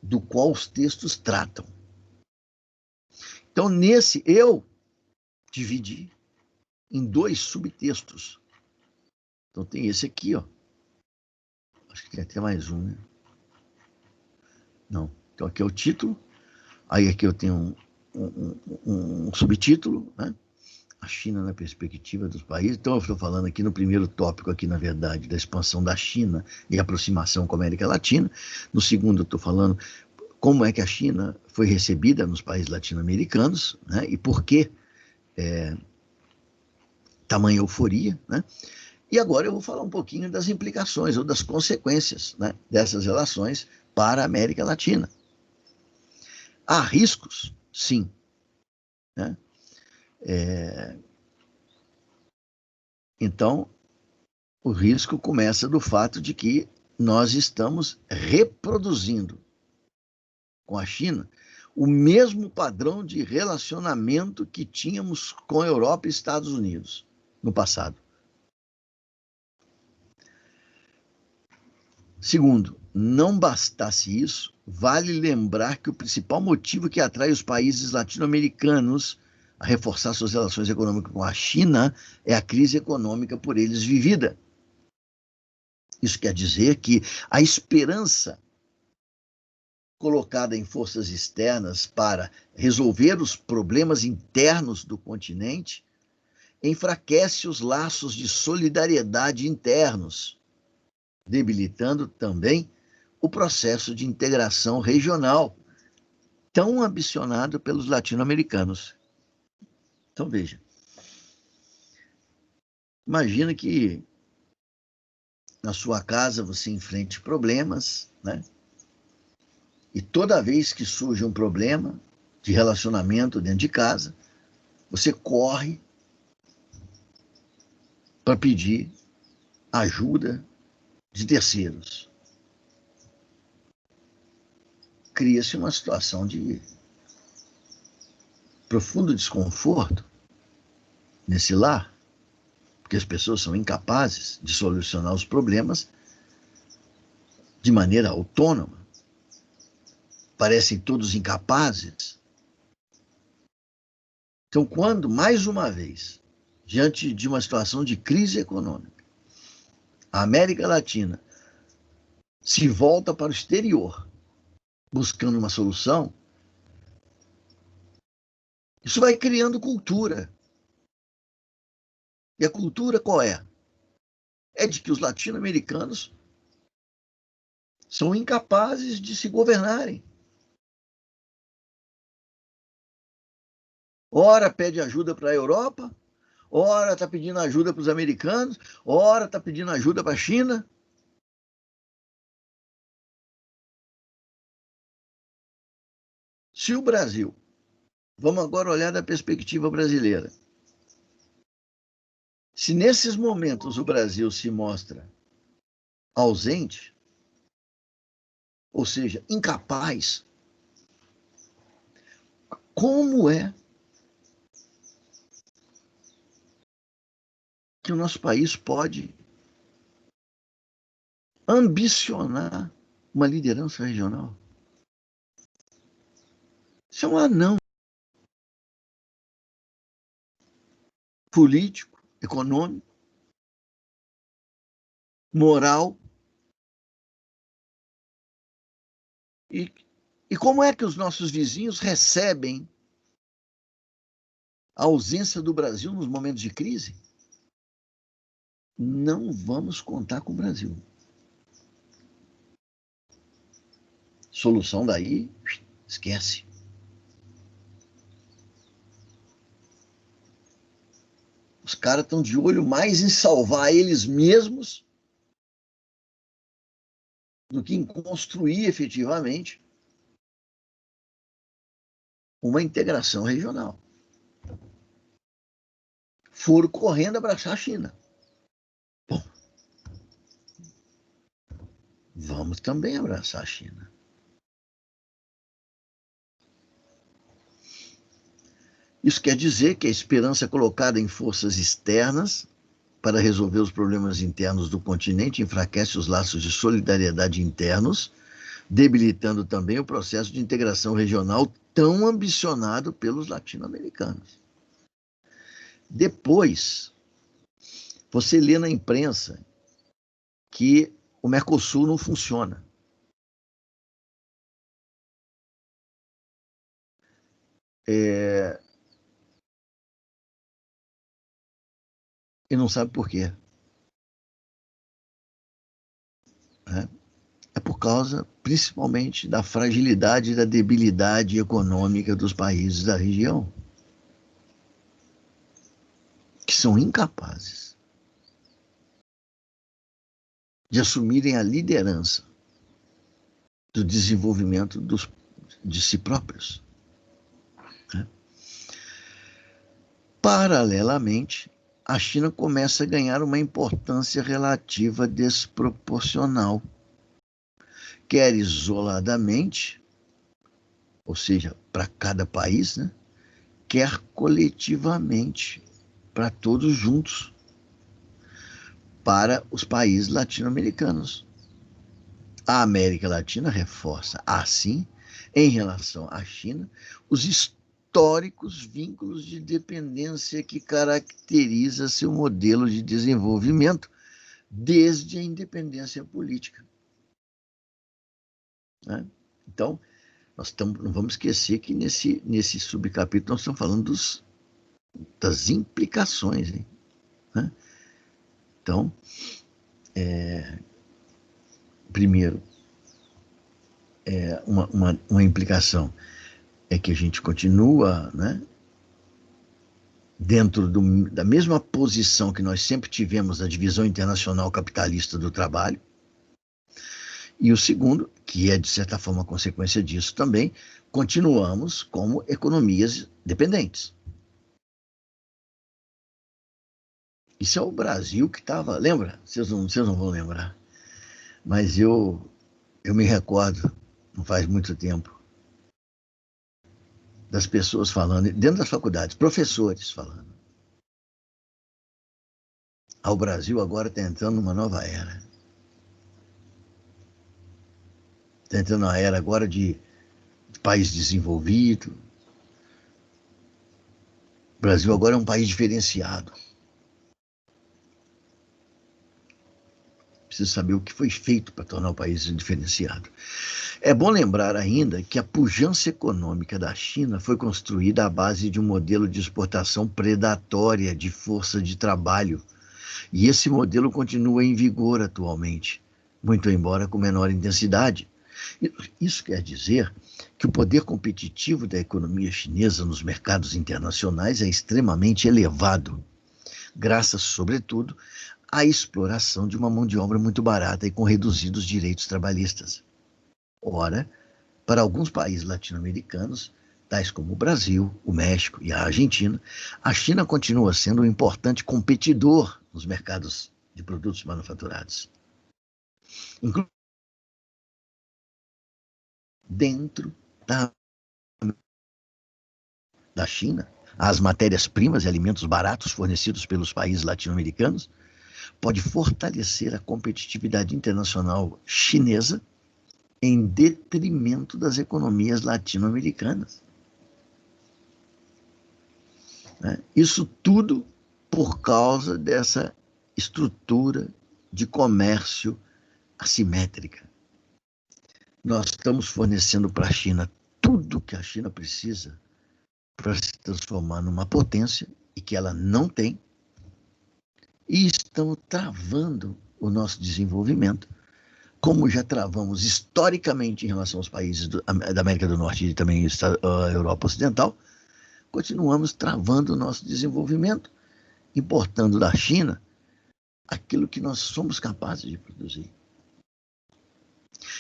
do qual os textos tratam. Então, eu dividi em 2 subtextos. Então, tem esse aqui, ó. Acho que tem até mais um, né? Não. Então, aqui é o título. Aí, aqui eu tenho um subtítulo, né? A China na perspectiva dos países. Então, eu estou falando aqui no primeiro tópico, aqui, na verdade, da expansão da China e aproximação com a América Latina. No segundo, eu estou falando como é que a China foi recebida nos países latino-americanos, né? E por que tamanha euforia, né? E agora eu vou falar um pouquinho das implicações ou das consequências, né, dessas relações para a América Latina. Há riscos? Sim. Né? Então, o risco começa do fato de que nós estamos reproduzindo com a China o mesmo padrão de relacionamento que tínhamos com a Europa e Estados Unidos no passado. Segundo, não bastasse isso, vale lembrar que o principal motivo que atrai os países latino-americanos a reforçar suas relações econômicas com a China é a crise econômica por eles vivida. Isso quer dizer que a esperança colocada em forças externas para resolver os problemas internos do continente enfraquece os laços de solidariedade internos, debilitando também o processo de integração regional tão ambicionado pelos latino-americanos. Então, veja, imagina que na sua casa você enfrente problemas, né? E toda vez que surge um problema de relacionamento dentro de casa, você corre para pedir ajuda de terceiros. Cria-se uma situação de profundo desconforto nesse lar, porque as pessoas são incapazes de solucionar os problemas de maneira autônoma. Parecem todos incapazes. Então, quando, mais uma vez, diante de uma situação de crise econômica, a América Latina se volta para o exterior, buscando uma solução, isso vai criando cultura. E a cultura qual é? É de que os latino-americanos são incapazes de se governarem. Ora pede ajuda para a Europa, ora está pedindo ajuda para os americanos, ora está pedindo ajuda para a China. Se o Brasil, vamos agora olhar da perspectiva brasileira, se nesses momentos o Brasil se mostra ausente, ou seja, incapaz, como é que o nosso país pode ambicionar uma liderança regional? Isso é um anão político, econômico, moral. E como é que os nossos vizinhos recebem a ausência do Brasil nos momentos de crise? não vamos contar com o Brasil. Solução daí, esquece. Os caras estão de olho mais em salvar eles mesmos do que em construir efetivamente uma integração regional. Foram correndo abraçar a China. Bom, vamos também abraçar a China. Isso quer dizer que a esperança colocada em forças externas para resolver os problemas internos do continente enfraquece os laços de solidariedade internos, debilitando também o processo de integração regional tão ambicionado pelos latino-americanos. Depois, você lê na imprensa que o Mercosul não funciona. E não sabe por quê. É por causa, principalmente, da fragilidade e da debilidade econômica dos países da região, que são incapazes de assumirem a liderança do desenvolvimento de si próprios. Paralelamente, a China começa a ganhar uma importância relativa desproporcional, quer isoladamente, ou seja, para cada país, né? Quer coletivamente, para todos juntos, para os países latino-americanos. A América Latina reforça, assim, em relação à China, os históricos vínculos de dependência que caracteriza seu modelo de desenvolvimento desde a independência política. Né? Então, não vamos esquecer que nesse subcapítulo nós estamos falando das implicações. Hein? Né? Então, primeiro, uma implicação é que a gente continua, né, dentro da mesma posição que nós sempre tivemos na divisão internacional capitalista do trabalho. E o segundo, que é de certa forma consequência disso também, continuamos como economias dependentes. Isso é o Brasil que estava, lembra? Vocês não vão lembrar, mas eu me recordo, não faz muito tempo, das pessoas falando, dentro das faculdades, professores falando. O Brasil agora está entrando numa nova era. Está entrando numa era agora de país desenvolvido. O Brasil agora é um país diferenciado. Precisa saber o que foi feito para tornar o país diferenciado. É bom lembrar ainda que a pujança econômica da China foi construída à base de um modelo de exportação predatória de força de trabalho. E esse modelo continua em vigor atualmente, muito embora com menor intensidade. Isso quer dizer que o poder competitivo da economia chinesa nos mercados internacionais é extremamente elevado, graças, sobretudo, à exploração de uma mão de obra muito barata e com reduzidos direitos trabalhistas. Ora, para alguns países latino-americanos, tais como o Brasil, o México e a Argentina, a China continua sendo um importante competidor nos mercados de produtos manufaturados. Inclusive, dentro da China, as matérias-primas e alimentos baratos fornecidos pelos países latino-americanos pode fortalecer a competitividade internacional chinesa em detrimento das economias latino-americanas. Isso tudo por causa dessa estrutura de comércio assimétrica. Nós estamos fornecendo para a China tudo que a China precisa para se transformar numa potência e que ela não tem. e estamos travando o nosso desenvolvimento, como já travamos historicamente em relação aos países da América do Norte e também a Europa Ocidental, continuamos travando o nosso desenvolvimento, importando da China aquilo que nós somos capazes de produzir.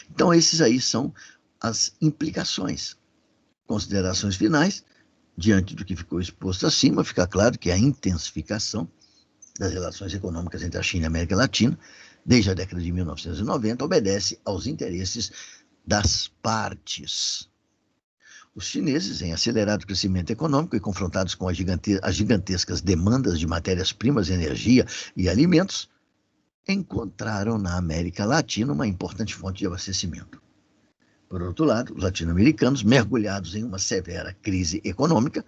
Então, esses aí são as implicações. Considerações finais, diante do que ficou exposto acima, fica claro que a intensificação das relações econômicas entre a China e a América Latina, desde a década de 1990, obedece aos interesses das partes. Os chineses, em acelerado crescimento econômico e confrontados com as gigantescas demandas de matérias-primas, energia e alimentos, encontraram na América Latina uma importante fonte de abastecimento. Por outro lado, os latino-americanos, mergulhados em uma severa crise econômica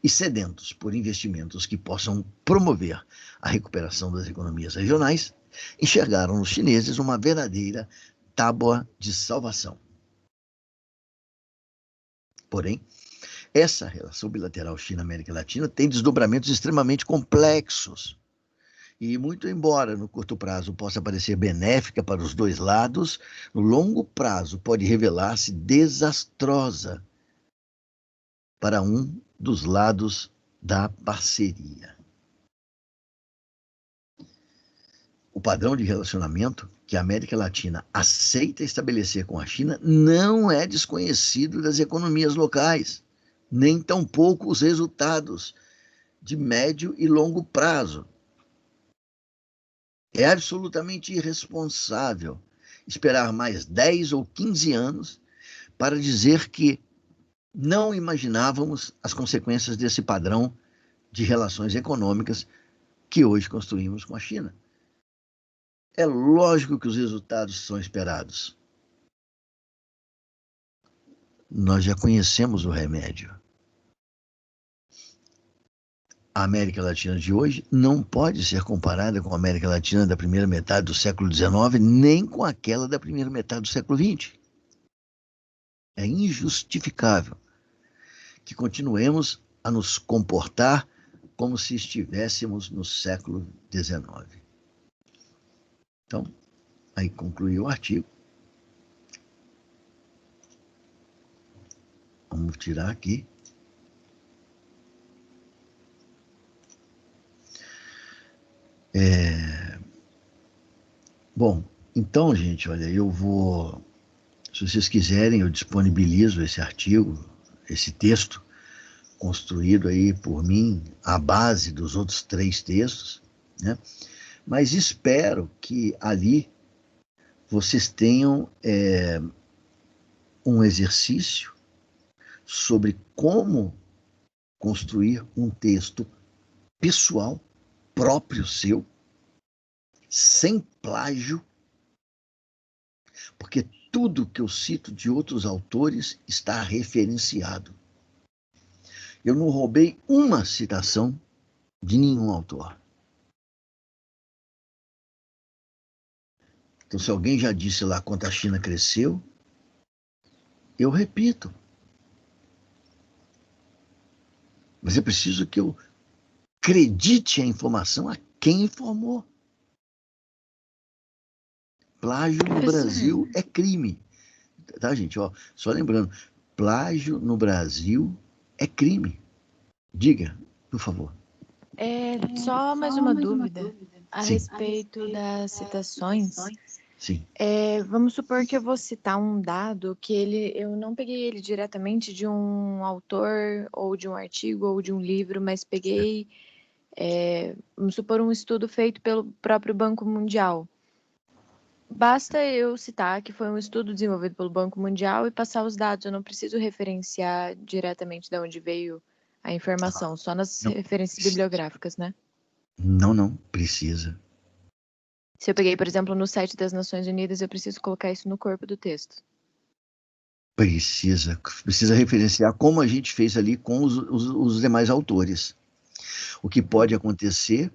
e sedentos por investimentos que possam promover a recuperação das economias regionais, enxergaram nos chineses uma verdadeira tábua de salvação. Porém, essa relação bilateral China-América Latina tem desdobramentos extremamente complexos. E muito embora no curto prazo possa parecer benéfica para os dois lados, no longo prazo pode revelar-se desastrosa para um dos lados da parceria. O padrão de relacionamento que a América Latina aceita estabelecer com a China não é desconhecido das economias locais, nem tampouco os resultados de médio e longo prazo. É absolutamente irresponsável esperar mais 10 ou 15 anos para dizer que não imaginávamos as consequências desse padrão de relações econômicas que hoje construímos com a China. É lógico que os resultados são esperados. Nós já conhecemos o remédio. A América Latina de hoje não pode ser comparada com a América Latina da primeira metade do século XIX, nem com aquela da primeira metade do século XX. É injustificável que continuemos a nos comportar como se estivéssemos no século XIX. Então, aí concluí o artigo. Vamos tirar aqui. Bom, então, gente, olha, eu vou, se vocês quiserem, eu disponibilizo esse artigo, esse texto, construído aí por mim, à base dos outros 3 textos, né? Mas espero que ali vocês tenham um exercício sobre como construir um texto pessoal, próprio seu, sem plágio, porque tudo que eu cito de outros autores está referenciado. Eu não roubei uma citação de nenhum autor. Então, se alguém já disse lá quanto a China cresceu, eu repito. Mas é preciso que eu acredite a informação a quem informou. Plágio no Brasil é crime. Tá, gente? Ó, só lembrando, plágio no Brasil é crime. Diga, por favor. Só mais uma dúvida a respeito das citações. Sim. Vamos supor que eu vou citar um dado que eu não peguei ele diretamente de um autor, ou de um artigo, ou de um livro, mas peguei, vamos supor, um estudo feito pelo próprio Banco Mundial. Basta eu citar que foi um estudo desenvolvido pelo Banco Mundial e passar os dados. Eu não preciso referenciar diretamente de onde veio a informação, só nas referências bibliográficas, né? Não precisa. Se eu peguei, por exemplo, no site das Nações Unidas, eu preciso colocar isso no corpo do texto. Precisa referenciar como a gente fez ali com os demais autores. O que pode acontecer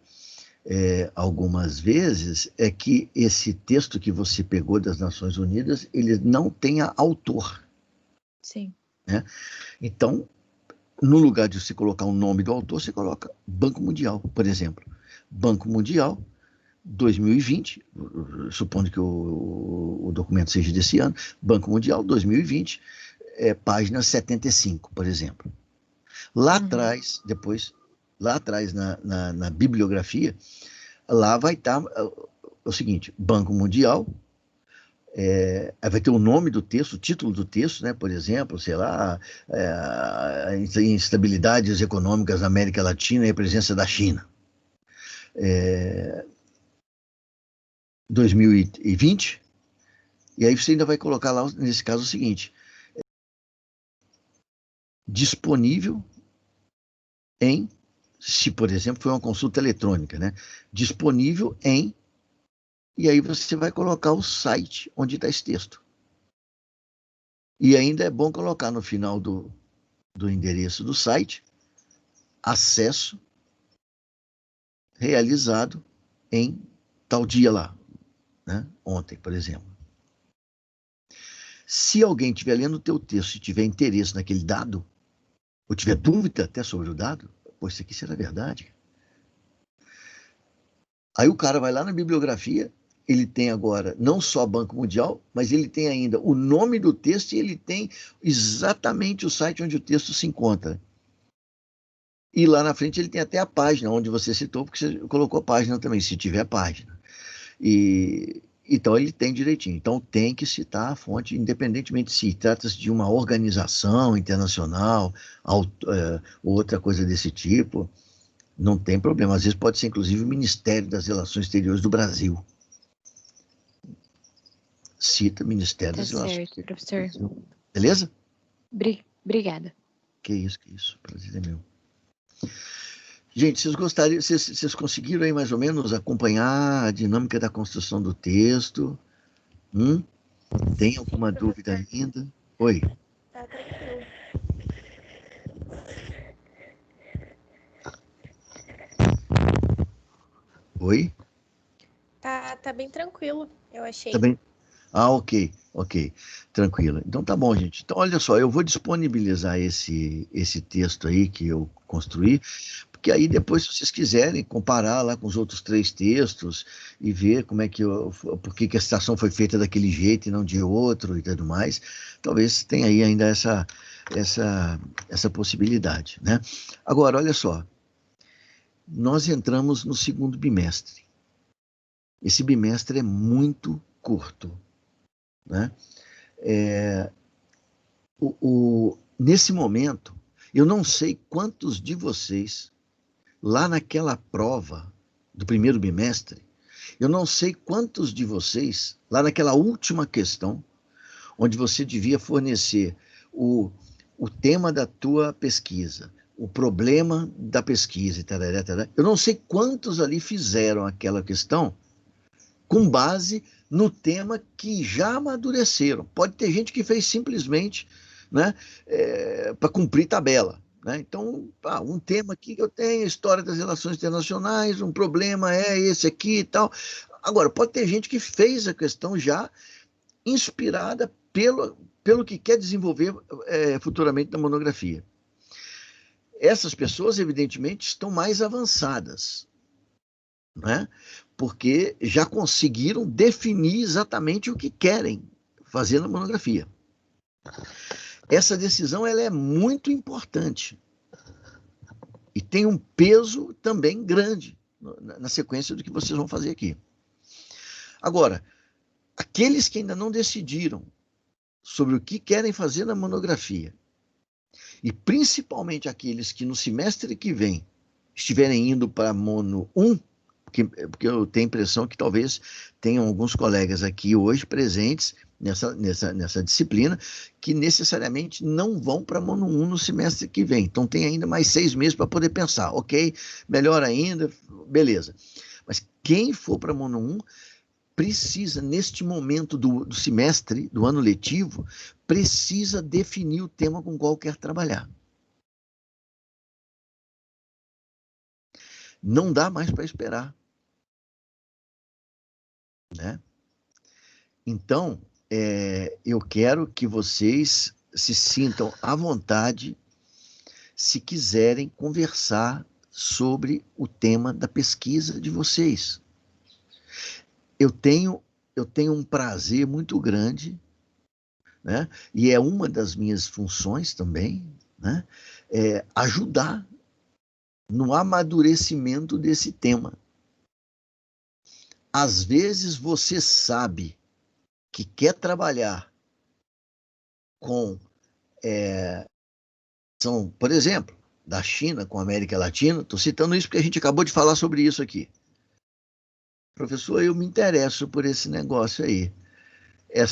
algumas vezes é que esse texto que você pegou das Nações Unidas, ele não tenha autor. Sim. Né? Então, no lugar de você colocar o nome do autor, você coloca Banco Mundial, por exemplo. Banco Mundial, 2020, supondo que o documento seja desse ano, Banco Mundial, 2020, página 75, por exemplo. Lá atrás, depois, lá atrás na bibliografia, lá vai estar o seguinte, Banco Mundial, vai ter o nome do texto, o título do texto, né? Por exemplo, sei lá, instabilidades econômicas na América Latina e a presença da China. 2020, e aí você ainda vai colocar lá, nesse caso, o seguinte, disponível em, se por exemplo foi uma consulta eletrônica, né? Disponível em, e aí você vai colocar o site onde está esse texto. E ainda é bom colocar no final do endereço do site, acesso realizado em tal dia lá, né? Ontem, por exemplo. Se alguém estiver lendo o teu texto e tiver interesse naquele dado, ou tiver dúvida até sobre o dado, pô, isso aqui será verdade. Aí o cara vai lá na bibliografia, ele tem agora não só Banco Mundial, mas ele tem ainda o nome do texto e ele tem exatamente o site onde o texto se encontra. E lá na frente ele tem até a página onde você citou, porque você colocou a página também, se tiver página. Então ele tem direitinho. Então tem que citar a fonte, independentemente se trata-se de uma organização internacional, outra coisa desse tipo, não tem problema. Às vezes pode ser inclusive o Ministério das Relações Exteriores do Brasil. Cita Ministério das Relações certo, Exteriores professor. do Brasil. Beleza? Obrigada. Que isso. Prazer é meu. Gente, vocês conseguiram aí mais ou menos acompanhar a dinâmica da construção do texto? Tem alguma dúvida ainda? Oi. Tá tranquilo. Oi? Tá bem tranquilo, eu achei. Tá bem? Ok. Tranquilo. Então tá bom, gente. Então, olha só, eu vou disponibilizar esse texto aí que eu construí, porque aí depois, se vocês quiserem comparar lá com os outros 3 textos e ver como é que por que a citação foi feita daquele jeito e não de outro e tudo mais, talvez tenha aí ainda essa possibilidade, né? Agora, olha só, nós entramos no segundo bimestre. Esse bimestre é muito curto, né? Nesse momento, eu não sei quantos de vocês, lá naquela prova do primeiro bimestre, eu não sei quantos de vocês, lá naquela última questão, onde você devia fornecer o tema da tua pesquisa, o problema da pesquisa, eu não sei quantos ali fizeram aquela questão com base no tema que já amadureceram. Pode ter gente que fez simplesmente, né, para cumprir tabela. Né? Então, um tema aqui que eu tenho, história das relações internacionais, um problema é esse aqui e tal. Agora, pode ter gente que fez a questão já inspirada pelo que quer desenvolver futuramente na monografia. Essas pessoas, evidentemente, estão mais avançadas, né? Porque já conseguiram definir exatamente o que querem fazer na monografia. Essa decisão ela é muito importante e tem um peso também grande na sequência do que vocês vão fazer aqui. Agora, aqueles que ainda não decidiram sobre o que querem fazer na monografia, e principalmente aqueles que no semestre que vem estiverem indo para a Mono 1, porque eu tenho a impressão que talvez tenham alguns colegas aqui hoje presentes nessa disciplina que necessariamente não vão para a Mono 1 no semestre que vem. Então tem ainda mais 6 meses para poder pensar, ok, melhor ainda, beleza. Mas quem for para a Mono 1 precisa, neste momento do semestre, do ano letivo, precisa definir o tema com qual quer trabalhar. Não dá mais para esperar. Né? Então, eu quero que vocês se sintam à vontade, se quiserem conversar sobre o tema da pesquisa de vocês. Eu tenho um prazer muito grande, né? E é uma das minhas funções também, né? Ajudar no amadurecimento desse tema. Às vezes você sabe que quer trabalhar com, por exemplo, da China com a América Latina. Estou citando isso porque a gente acabou de falar sobre isso aqui. Professor, eu me interesso por esse negócio aí. É,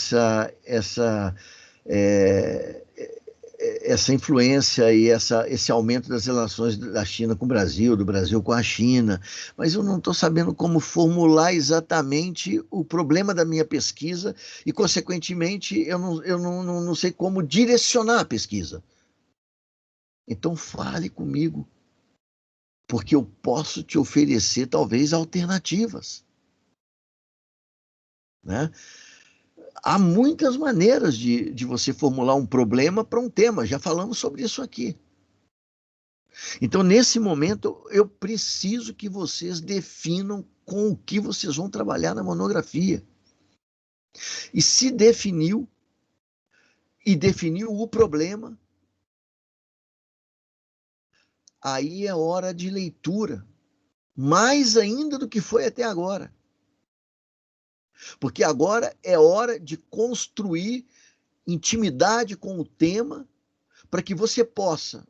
essa influência e esse aumento das relações da China com o Brasil, do Brasil com a China, mas eu não estou sabendo como formular exatamente o problema da minha pesquisa e, consequentemente, eu não sei como direcionar a pesquisa. Então, fale comigo, porque eu posso te oferecer, talvez, alternativas, né? Há muitas maneiras de você formular um problema para um tema, já falamos sobre isso aqui. Então, nesse momento, eu preciso que vocês definam com o que vocês vão trabalhar na monografia. E se definiu o problema, aí é hora de leitura, mais ainda do que foi até agora. Porque agora é hora de construir intimidade com o tema para que você possa,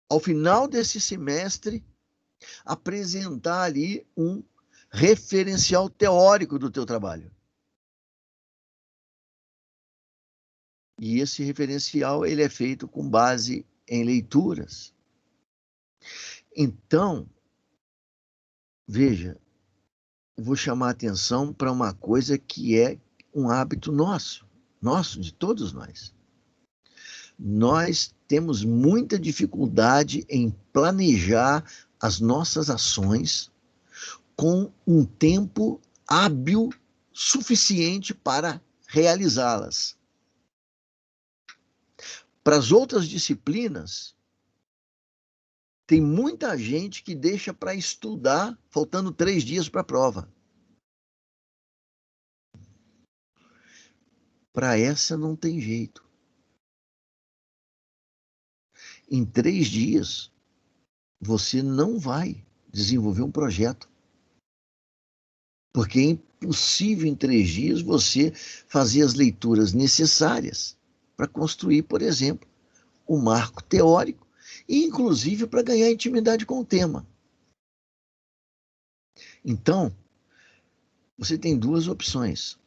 ao final desse semestre, apresentar ali um referencial teórico do teu trabalho. E esse referencial ele é feito com base em leituras. Então, veja, vou chamar a atenção para uma coisa que é um hábito nosso, de todos nós. Nós temos muita dificuldade em planejar as nossas ações com um tempo hábil suficiente para realizá-las. Para as outras disciplinas, tem muita gente que deixa para estudar faltando 3 dias para a prova. Para essa não tem jeito. Em 3 dias, você não vai desenvolver um projeto. Porque é impossível em 3 dias você fazer as leituras necessárias para construir, por exemplo, o marco teórico e, inclusive, para ganhar intimidade com o tema. Então, você tem 2 opções.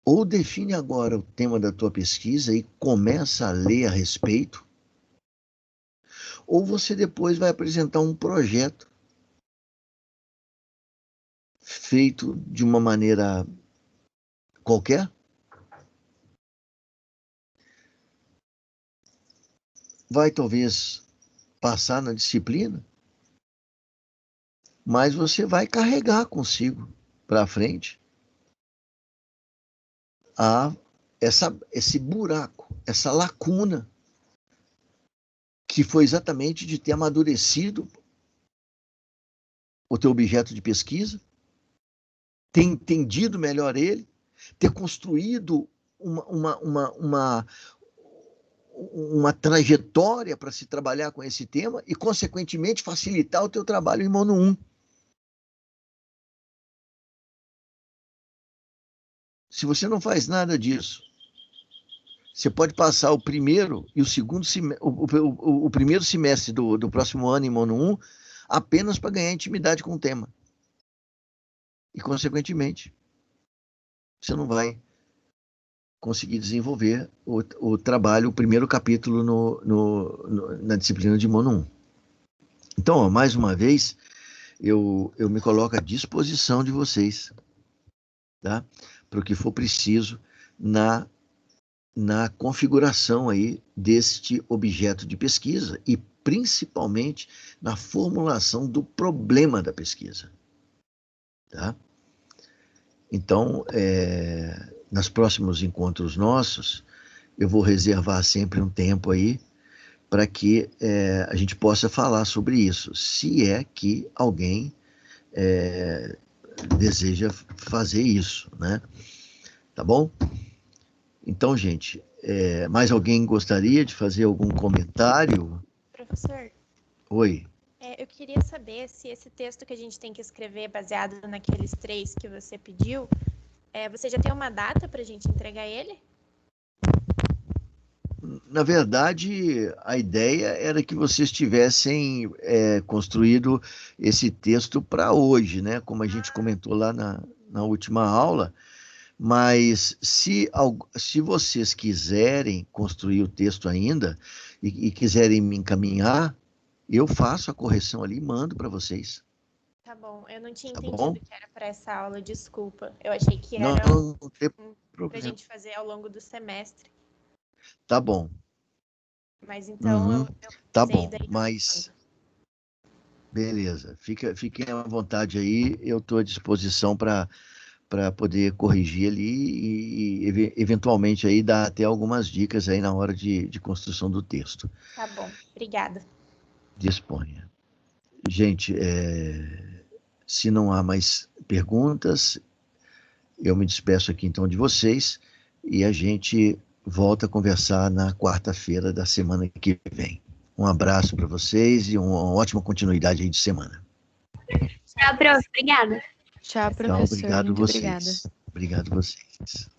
Ou define agora o tema da tua pesquisa e começa a ler a respeito, ou você depois vai apresentar um projeto feito de uma maneira qualquer. Vai talvez passar na disciplina, mas você vai carregar consigo para frente esse buraco, essa lacuna, que foi exatamente de ter amadurecido o teu objeto de pesquisa, ter entendido melhor ele, ter construído uma trajetória para se trabalhar com esse tema e, consequentemente, facilitar o teu trabalho em Mono 1. Se você não faz nada disso, você pode passar o primeiro e o segundo o primeiro semestre do próximo ano em Mono 1 apenas para ganhar intimidade com o tema. E, consequentemente, você não vai conseguir desenvolver o trabalho, o primeiro capítulo na disciplina de Mono 1. Então, ó, mais uma vez, eu me coloco à disposição de vocês, tá? Para o que for preciso na configuração aí deste objeto de pesquisa e principalmente na formulação do problema da pesquisa, tá? Então, nos próximos encontros nossos, eu vou reservar sempre um tempo aí para que a gente possa falar sobre isso, se é que alguém deseja fazer isso, né? Tá bom? Então, gente, mais alguém gostaria de fazer algum comentário? Professor, Oi. eu queria saber se esse texto que a gente tem que escrever baseado naqueles 3 que você pediu, você já tem uma data para a gente entregar ele? Na verdade, a ideia era que vocês tivessem construído esse texto para hoje, né? Como a gente comentou lá na última aula. Mas se vocês quiserem construir o texto ainda e quiserem me encaminhar, eu faço a correção ali e mando para vocês. Tá bom, eu não tinha Tá entendido bom? que era para essa aula, desculpa. Eu achei que Não, era não tem para a problema. gente fazer ao longo do semestre. Tá bom. Mas então Uhum. eu Tá sei bom, daí. mas beleza. Fiquem à vontade aí. Eu estou à disposição para poder corrigir ali e eventualmente aí dar até algumas dicas aí na hora de construção do texto. Tá bom, obrigada. Disponha. Gente, se não há mais perguntas, eu me despeço aqui então de vocês e a gente volta a conversar na quarta-feira da semana que vem. Um abraço para vocês e uma ótima continuidade aí de semana. Tchau, prof. Obrigada. Tchau, Então, professor. obrigado Muito obrigada. vocês. Obrigado vocês.